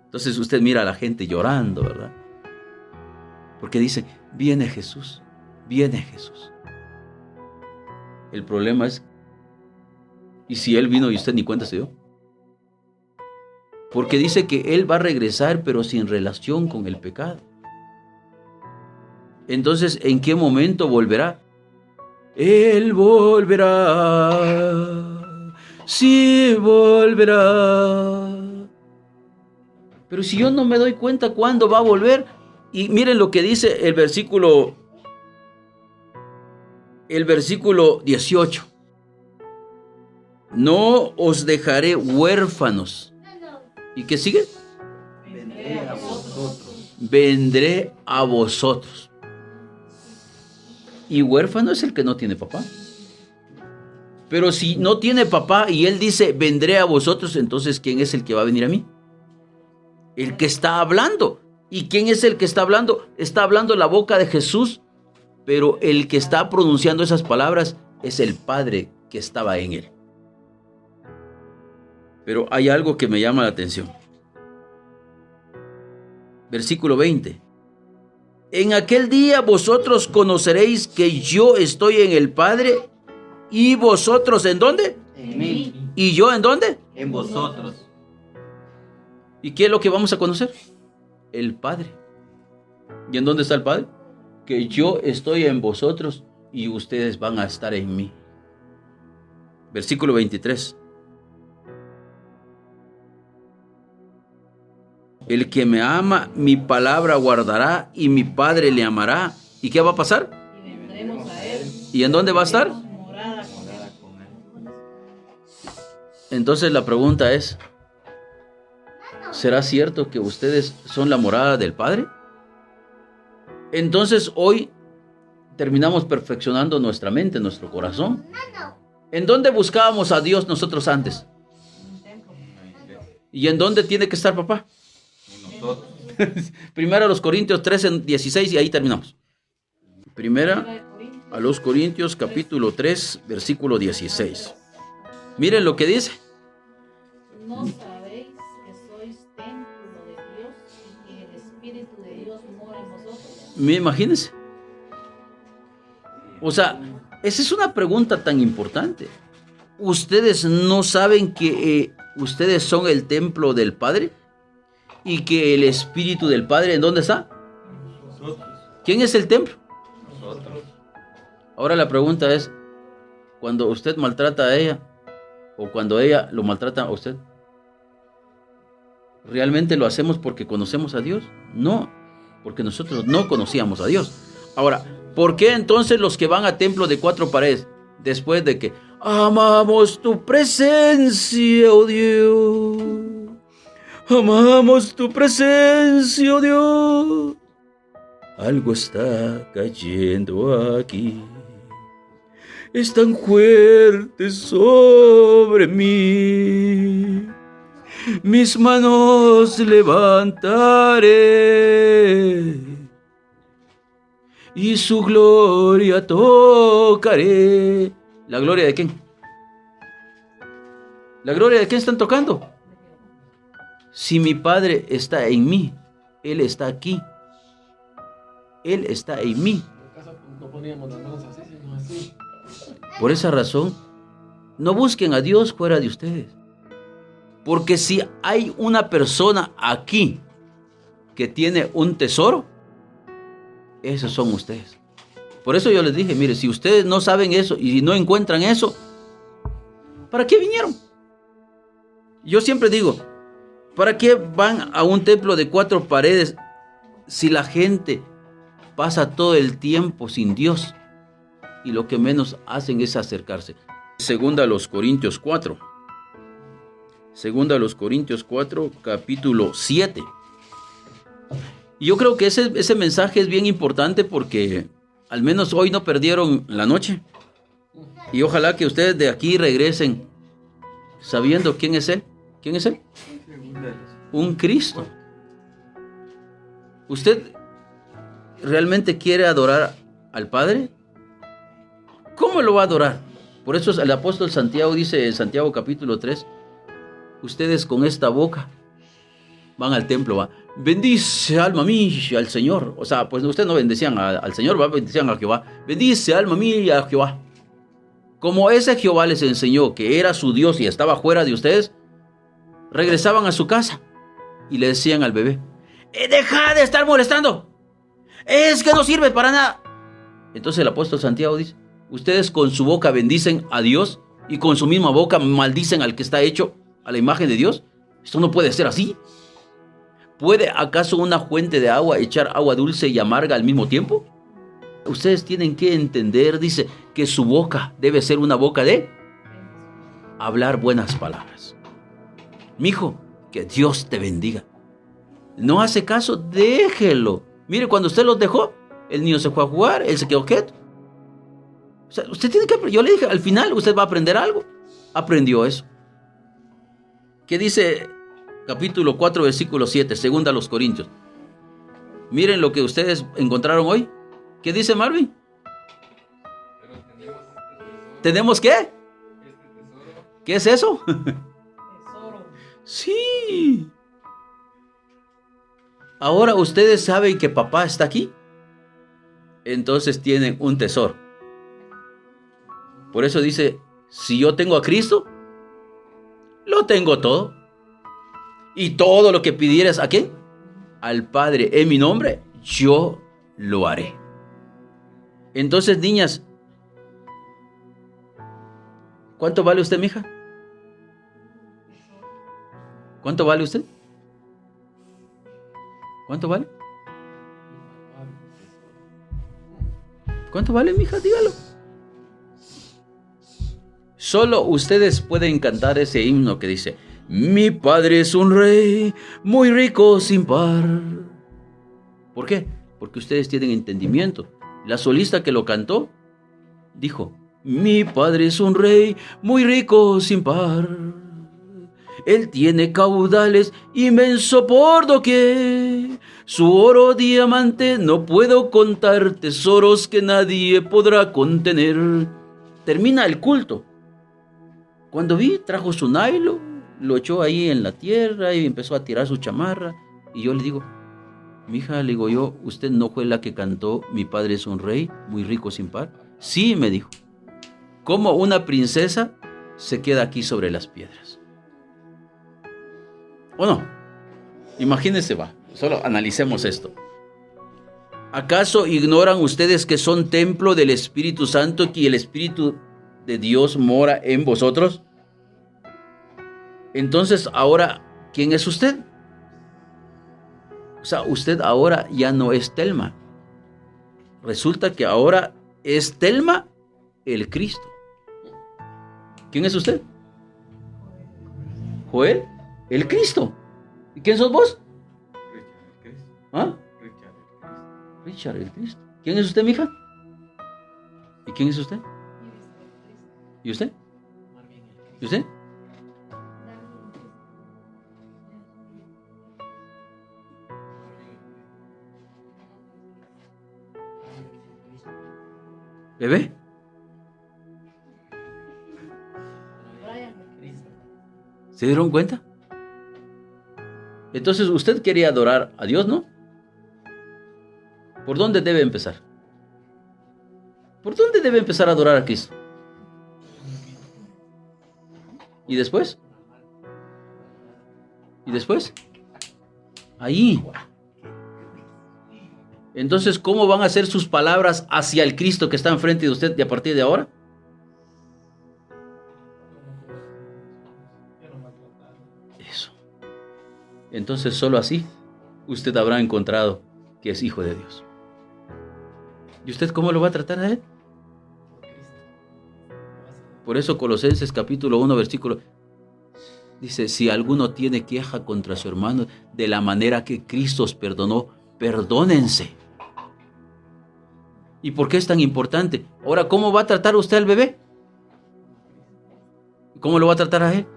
Entonces usted mira a la gente llorando, ¿verdad? Porque dice: viene Jesús, viene Jesús. El problema es: ¿y si Él vino y usted ni cuenta se dio? Porque dice que Él va a regresar, pero sin relación con el pecado. Entonces, ¿en qué momento volverá? Él volverá. Sí, volverá. Pero si yo no me doy cuenta cuándo va a volver. Y miren lo que dice el versículo 18. No os dejaré huérfanos. ¿Y qué sigue? Vendré a vosotros. Vendré a vosotros. Y huérfano es el que no tiene papá. Pero si no tiene papá y él dice, vendré a vosotros, entonces ¿quién es el que va a venir a mí? El que está hablando. ¿Y quién es el que está hablando? Está hablando la boca de Jesús, pero el que está pronunciando esas palabras es el Padre que estaba en él. Pero hay algo que me llama la atención. Versículo 20. En aquel día vosotros conoceréis que yo estoy en el Padre y vosotros ¿en dónde? En mí. ¿Y yo en dónde? En vosotros. ¿Y qué es lo que vamos a conocer? El Padre. ¿Y en dónde está el Padre? Que yo estoy en vosotros y ustedes van a estar en mí. Versículo 23. El que me ama, mi palabra guardará y mi Padre le amará. ¿Y qué va a pasar? Y vendremos a él. ¿Y en dónde va a estar? Morada con él. Entonces la pregunta es, ¿será cierto que ustedes son la morada del Padre? Entonces hoy terminamos perfeccionando nuestra mente, nuestro corazón. ¿En dónde buscábamos a Dios nosotros antes? Un templo. ¿Y en dónde tiene que estar papá? En nosotros. Primera a los Corintios 3:16 y ahí terminamos. Primera a los Corintios capítulo 3 versículo 16. Miren lo que dice. ¿No sabéis que sois templo de Dios y que el Espíritu de Dios mora en vosotros? Imagínense. O sea, esa es una pregunta tan importante. ¿Ustedes no saben que ustedes son el templo del Padre? Y que el Espíritu del Padre, ¿en dónde está? ¿Quién es el templo? Nosotros. Ahora la pregunta es, cuando usted maltrata a ella o cuando ella lo maltrata a usted, ¿realmente lo hacemos porque conocemos a Dios? No, porque nosotros no conocíamos a Dios. Ahora, ¿por qué entonces los que van a templo de 4 paredes, después de que amamos tu presencia, oh Dios, amamos tu presencia, oh Dios, algo está cayendo aquí, es tan fuerte sobre mí, mis manos levantaré y su gloria tocaré. ¿La gloria de quién? ¿La gloria de quién están tocando? Si mi Padre está en mí, Él está aquí. Él está en mí. No poníamos las manos así, sino así. Por esa razón, no busquen a Dios fuera de ustedes. Porque si hay una persona aquí que tiene un tesoro, esos son ustedes. Por eso yo les dije, mire, si ustedes no saben eso y no encuentran eso, ¿para qué vinieron? Yo siempre digo, ¿para qué van a un templo de 4 paredes si la gente pasa todo el tiempo sin Dios y lo que menos hacen es acercarse? Segunda a los Corintios 4. Segunda a los Corintios 4, capítulo 7. Y yo creo que ese mensaje es bien importante porque al menos hoy no perdieron la noche. Y ojalá que ustedes de aquí regresen sabiendo quién es Él. ¿Quién es Él? Un Cristo. ¿Usted realmente quiere adorar al Padre? ¿Cómo lo va a adorar? Por eso el apóstol Santiago dice en Santiago capítulo 3, ustedes con esta boca van al templo, va. Bendice alma mía al Señor. O sea, pues ustedes no bendecían al Señor, va, bendecían a Jehová. Bendice alma mía a Jehová. Como ese Jehová les enseñó que era su Dios y estaba fuera de ustedes, regresaban a su casa y le decían al bebé, deja de estar molestando, es que no sirve para nada. Entonces el apóstol Santiago dice, ustedes con su boca bendicen a Dios y con su misma boca maldicen al que está hecho a la imagen de Dios. Esto no puede ser así. ¿Puede acaso una fuente de agua echar agua dulce y amarga al mismo tiempo? Ustedes tienen que entender, dice, que su boca debe ser una boca de hablar buenas palabras. Mijo, que Dios te bendiga. No hace caso, déjelo. Mire, cuando usted los dejó, el niño se fue a jugar, él se quedó quieto. O sea, usted tiene que aprender. Yo le dije, al final usted va a aprender algo. Aprendió eso. ¿Qué dice capítulo 4, versículo 7, segunda a los Corintios? Miren lo que ustedes encontraron hoy. ¿Qué dice Marvin? ¿Tenemos qué? ¿Qué es eso? Tesoro. Sí. Ahora ustedes saben que papá está aquí. Entonces tienen un tesoro. Por eso dice, si yo tengo a Cristo, lo tengo todo. Y todo lo que pidieras, ¿a quién? Al Padre en mi nombre, yo lo haré. Entonces, niñas, ¿cuánto vale usted, mija? ¿Cuánto vale usted? ¿Cuánto vale? ¿Cuánto vale, mija? Dígalo. Solo ustedes pueden cantar ese himno que dice: mi padre es un rey muy rico sin par. ¿Por qué? Porque ustedes tienen entendimiento. La solista que lo cantó dijo: mi padre es un rey muy rico sin par. Él tiene caudales inmenso por doquier. Su oro diamante no puedo contar, tesoros que nadie podrá contener. Termina el culto. Cuando vi, trajo su nailo, lo echó ahí en la tierra y empezó a tirar su chamarra. Y yo le digo: mija, le digo yo, ¿usted no fue la que cantó mi padre es un rey muy rico sin par? Sí, me dijo. ¿Cómo una princesa se queda aquí sobre las piedras? ¿O no? Imagínense, va, solo analicemos esto. ¿Acaso ignoran ustedes que son templo del Espíritu Santo y el Espíritu de Dios mora en vosotros? Entonces, ahora, ¿quién es usted? O sea, usted ahora ya no es Telma. Resulta que ahora es Telma el Cristo. ¿Quién es usted? Joel el Cristo. ¿Y quién sos vos? Richard el Cristo. ¿Ah? Richard el Cristo. Richard el Cristo. ¿Quién es usted, mija? ¿Y quién es usted? ¿Y usted? ¿Y usted? ¿Bebé? Brian. ¿Se dieron cuenta? Entonces usted quería adorar a Dios, ¿no? ¿Por dónde debe empezar? ¿Por dónde debe empezar a adorar a Cristo? ¿Y después? ¿Y después? Ahí. Entonces, ¿cómo van a ser sus palabras hacia el Cristo que está enfrente de usted de a partir de ahora? Eso. Entonces, solo así usted habrá encontrado que es hijo de Dios. ¿Y usted cómo lo va a tratar a él? Por eso Colosenses capítulo 1 versículo dice: si alguno tiene queja contra su hermano, de la manera que Cristo os perdonó, perdónense. ¿Y por qué es tan importante? Ahora, ¿cómo va a tratar usted al bebé? ¿Cómo lo va a tratar a él?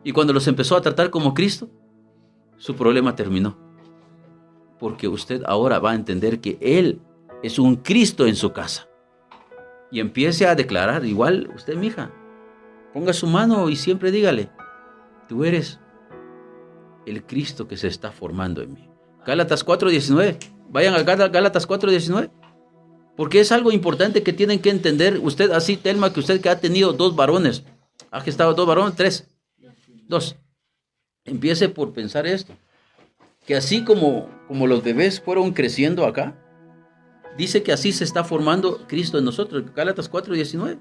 Y cuando los empezó a tratar como Cristo, su problema terminó. Porque usted ahora va a entender que Él es un Cristo en su casa. Y empiece a declarar, igual usted, mija, ponga su mano y siempre dígale: tú eres el Cristo que se está formando en mí. Gálatas 4:19. Vayan a Gálatas 4:19. Porque es algo importante que tienen que entender. Usted, así, Telma, que usted que ha tenido 2 varones. ¿Ha gestado 2 varones? 3. 2. Empiece por pensar esto. Que así como los bebés fueron creciendo acá, dice que así se está formando Cristo en nosotros. Gálatas 4:19.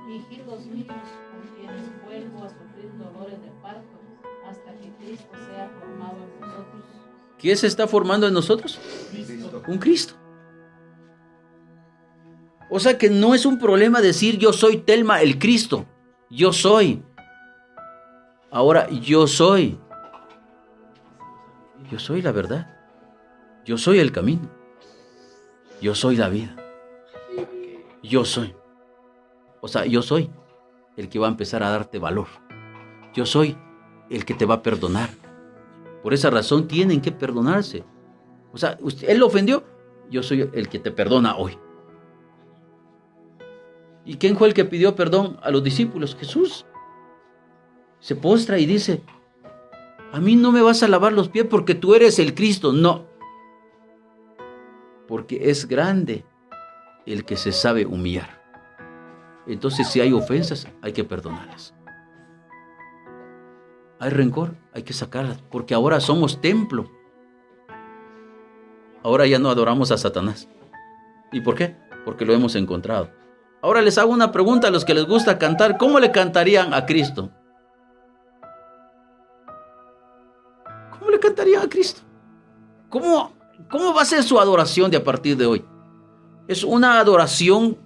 Hijitos míos, con quienes vuelvo a sufrir dolores de parto, hasta que Cristo sea formado en nosotros. ¿Qué se está formando en nosotros? Un Cristo. O sea que no es un problema decir yo soy Telma el Cristo. Yo soy. Ahora yo soy. Yo soy la verdad. Yo soy el camino. Yo soy la vida. Yo soy. O sea, yo soy el que va a empezar a darte valor. Yo soy el que te va a perdonar. Por esa razón tienen que perdonarse. O sea, él lo ofendió. Yo soy el que te perdona hoy. ¿Y quién fue el que pidió perdón a los discípulos? Jesús. Se postra y dice, a mí no me vas a lavar los pies porque tú eres el Cristo. No. Porque es grande el que se sabe humillar. Entonces, si hay ofensas, hay que perdonarlas. Hay rencor, hay que sacarlas, porque ahora somos templo. Ahora ya no adoramos a Satanás. ¿Y por qué? Porque lo hemos encontrado. Ahora les hago una pregunta a los que les gusta cantar. ¿Cómo le cantarían a Cristo? ¿Cómo le cantarían a Cristo? ¿Cómo va a ser su adoración de a partir de hoy? ¿Es una adoración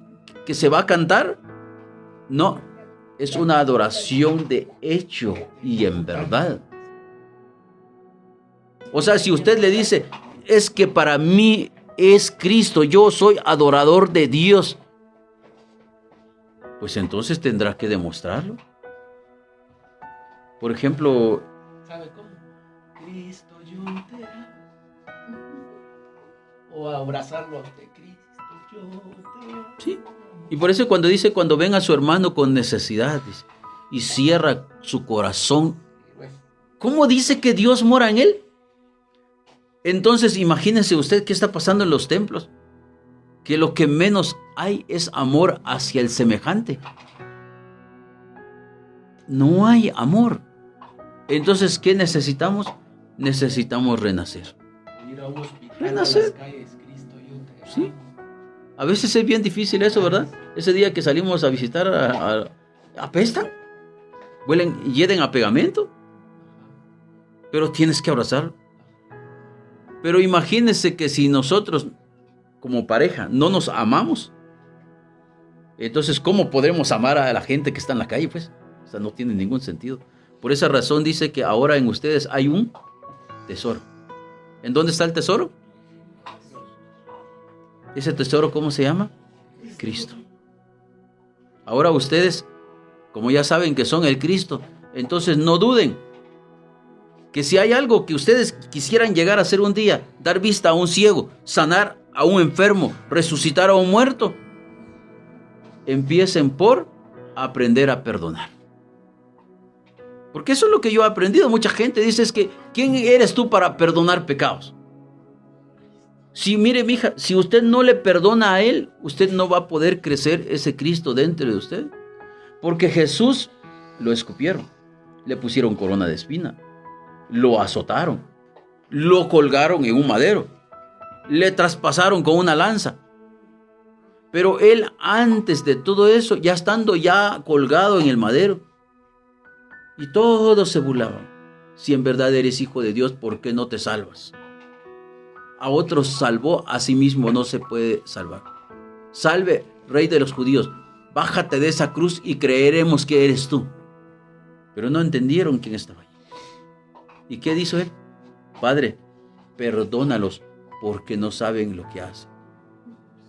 que se va a cantar? No, es una adoración de hecho y en verdad. O sea, si usted le dice, es que para mí es Cristo, yo soy adorador de Dios, pues entonces tendrá que demostrarlo. Por ejemplo, ¿Sabe cómo? Cristo, yo te amo. O abrazarlo a usted, Cristo, yo te amo. sí. Y por eso cuando dice, cuando ven a su hermano con necesidades y cierra su corazón, ¿cómo dice que Dios mora en él? Entonces imagínense usted qué está pasando en los templos. Que lo que menos hay es amor hacia el semejante. No hay amor. Entonces, ¿qué necesitamos? Necesitamos renacer. Ir a un hospital, Renacer. a las calles, Cristo, yo te amo. Sí. A veces es bien difícil eso, ¿verdad? Ese día que salimos a visitar apestan. Huelen, hieden a pegamento. Pero tienes que abrazarlo. Pero imagínense que si nosotros, como pareja, no nos amamos, entonces, ¿cómo podremos amar a la gente que está en la calle? Pues, o sea, no tiene ningún sentido. Por esa razón dice que ahora en ustedes hay un tesoro. ¿En dónde está el tesoro? ¿Ese tesoro cómo se llama? Cristo. Ahora ustedes, como ya saben que son el Cristo, entonces no duden que si hay algo que ustedes quisieran llegar a hacer un día, dar vista a un ciego, sanar a un enfermo, resucitar a un muerto, empiecen por aprender a perdonar. Porque eso es lo que yo he aprendido. Mucha gente dice es que, ¿quién eres tú para perdonar pecados? Si mire, mija, si usted no le perdona a él, usted no va a poder crecer ese Cristo dentro de usted. Porque Jesús lo escupieron, le pusieron corona de espina, lo azotaron, lo colgaron en un madero, le traspasaron con una lanza. Pero él, antes de todo eso, ya estando ya colgado en el madero, y todos se burlaban. Si en verdad eres hijo de Dios, ¿por qué no te salvas? A otros salvó, a sí mismo no se puede salvar. Salve, Rey de los judíos, bájate de esa cruz y creeremos que eres tú. Pero no entendieron quién estaba allí. ¿Y qué dijo él? Padre, perdónalos porque no saben lo que hacen.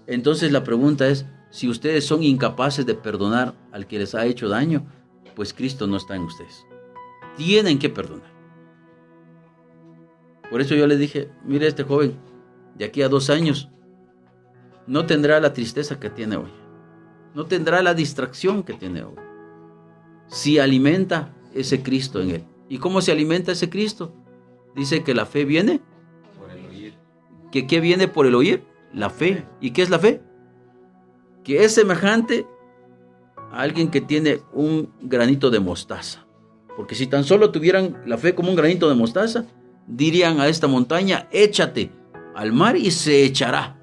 Entonces la pregunta es, si ustedes son incapaces de perdonar al que les ha hecho daño, pues Cristo no está en ustedes. Tienen que perdonar. Por eso yo les dije, mire, este joven, de aquí a 2 años, no tendrá la tristeza que tiene hoy. No tendrá la distracción que tiene hoy. Si alimenta ese Cristo en él. ¿Y cómo se alimenta ese Cristo? Dice que la fe viene. Por el oír. ¿Qué viene por el oír? La fe. ¿Y qué es la fe? Que es semejante a alguien que tiene un granito de mostaza. Porque si tan solo tuvieran la fe como un granito de mostaza, dirían a esta montaña, échate al mar y se echará.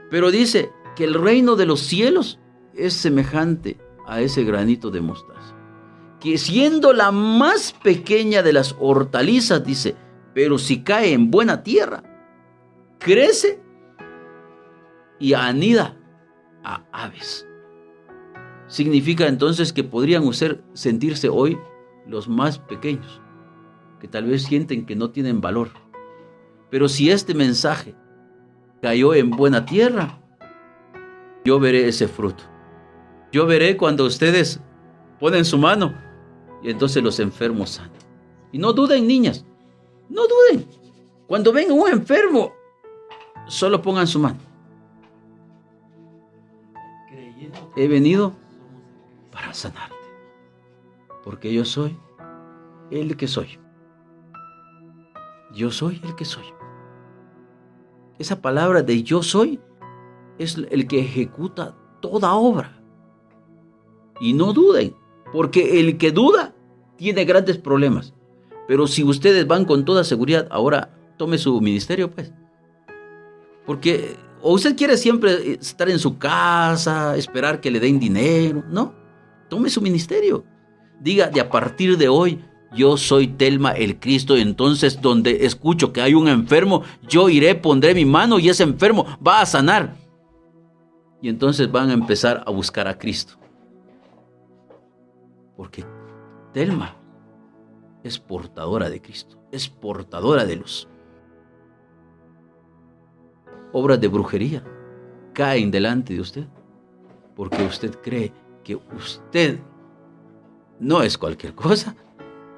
Pero dice que el reino de los cielos es semejante a ese granito de mostaza. Que siendo la más pequeña de las hortalizas, dice, pero si cae en buena tierra, crece y anida a aves. significa entonces que podrían ustedes sentirse hoy los más pequeños, que tal vez sienten que no tienen valor. Pero si este mensaje cayó en buena tierra, yo veré ese fruto. Yo veré cuando ustedes ponen su mano y entonces los enfermos sanan. Y no duden, niñas, no duden. Cuando venga un enfermo, solo pongan su mano. He venido para sanarte, porque yo soy el que soy. Yo soy el que soy. Esa palabra de yo soy es el que ejecuta toda obra. Y no duden, porque el que duda tiene grandes problemas. Pero si ustedes van con toda seguridad, ahora tome su ministerio, pues. Porque o usted quiere siempre estar en su casa, esperar que le den dinero, ¿no? Tome su ministerio. Diga, de a partir de hoy, yo soy Telma el Cristo. Entonces, donde escucho que hay un enfermo, yo iré, pondré mi mano y ese enfermo va a sanar. Y entonces van a empezar a buscar a Cristo. Porque Telma es portadora de Cristo, es portadora de luz. Obras de brujería caen delante de usted porque usted cree que usted no es cualquier cosa.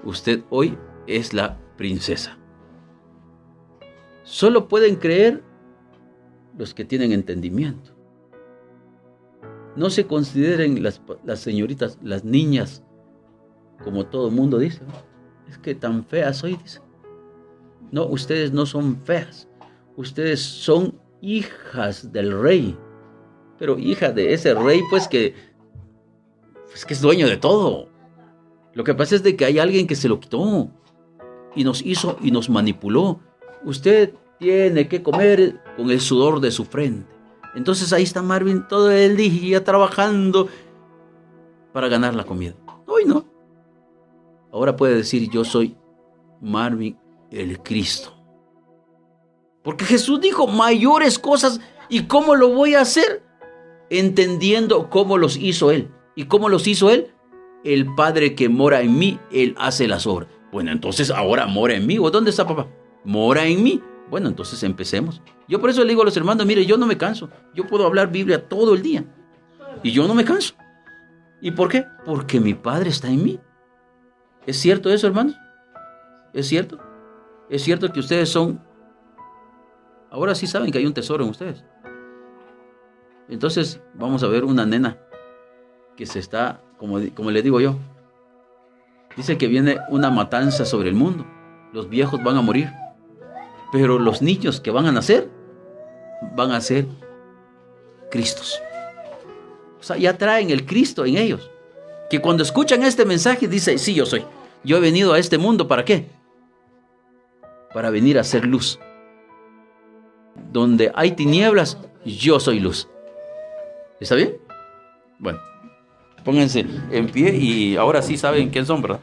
Usted hoy es la princesa. Solo pueden creer los que tienen entendimiento. No se consideren las señoritas, las niñas, como todo el mundo dice. Es que tan feas soy, dice. No, ustedes no son feas. Ustedes son hijas del rey. Pero hija de ese rey, pues que es dueño de todo. Lo que pasa es de que hay alguien que se lo quitó y nos hizo y nos manipuló. Usted tiene que comer con el sudor de su frente. Entonces ahí está Marvin todo el día trabajando para ganar la comida. Hoy no. Ahora puede decir, yo soy Marvin el Cristo. Porque Jesús dijo, mayores cosas. ¿Y cómo lo voy a hacer? Entendiendo cómo los hizo Él. ¿Y cómo los hizo Él? El Padre que mora en mí, Él hace las obras. Bueno, entonces ahora mora en mí. ¿O dónde está papá? Mora en mí. Bueno, entonces empecemos. Yo por eso le digo a los hermanos, mire, yo no me canso. Yo puedo hablar Biblia todo el día. Y yo no me canso. ¿Y por qué? Porque mi Padre está en mí. ¿Es cierto eso, hermanos? ¿Es cierto? ¿Es cierto que ustedes son... Ahora sí saben que hay un tesoro en ustedes. Entonces vamos a ver una nena que se está, como le digo yo, dice que viene una matanza sobre el mundo. Los viejos van a morir. Pero los niños que van a nacer van a ser Cristos. O sea, ya traen el Cristo en ellos. Que cuando escuchan este mensaje dice, sí, yo soy. Yo he venido a este mundo, ¿para qué? Para venir a hacer luz. Donde hay tinieblas, yo soy luz. ¿Está bien? Bueno, pónganse en pie y ahora sí saben quién son, ¿verdad?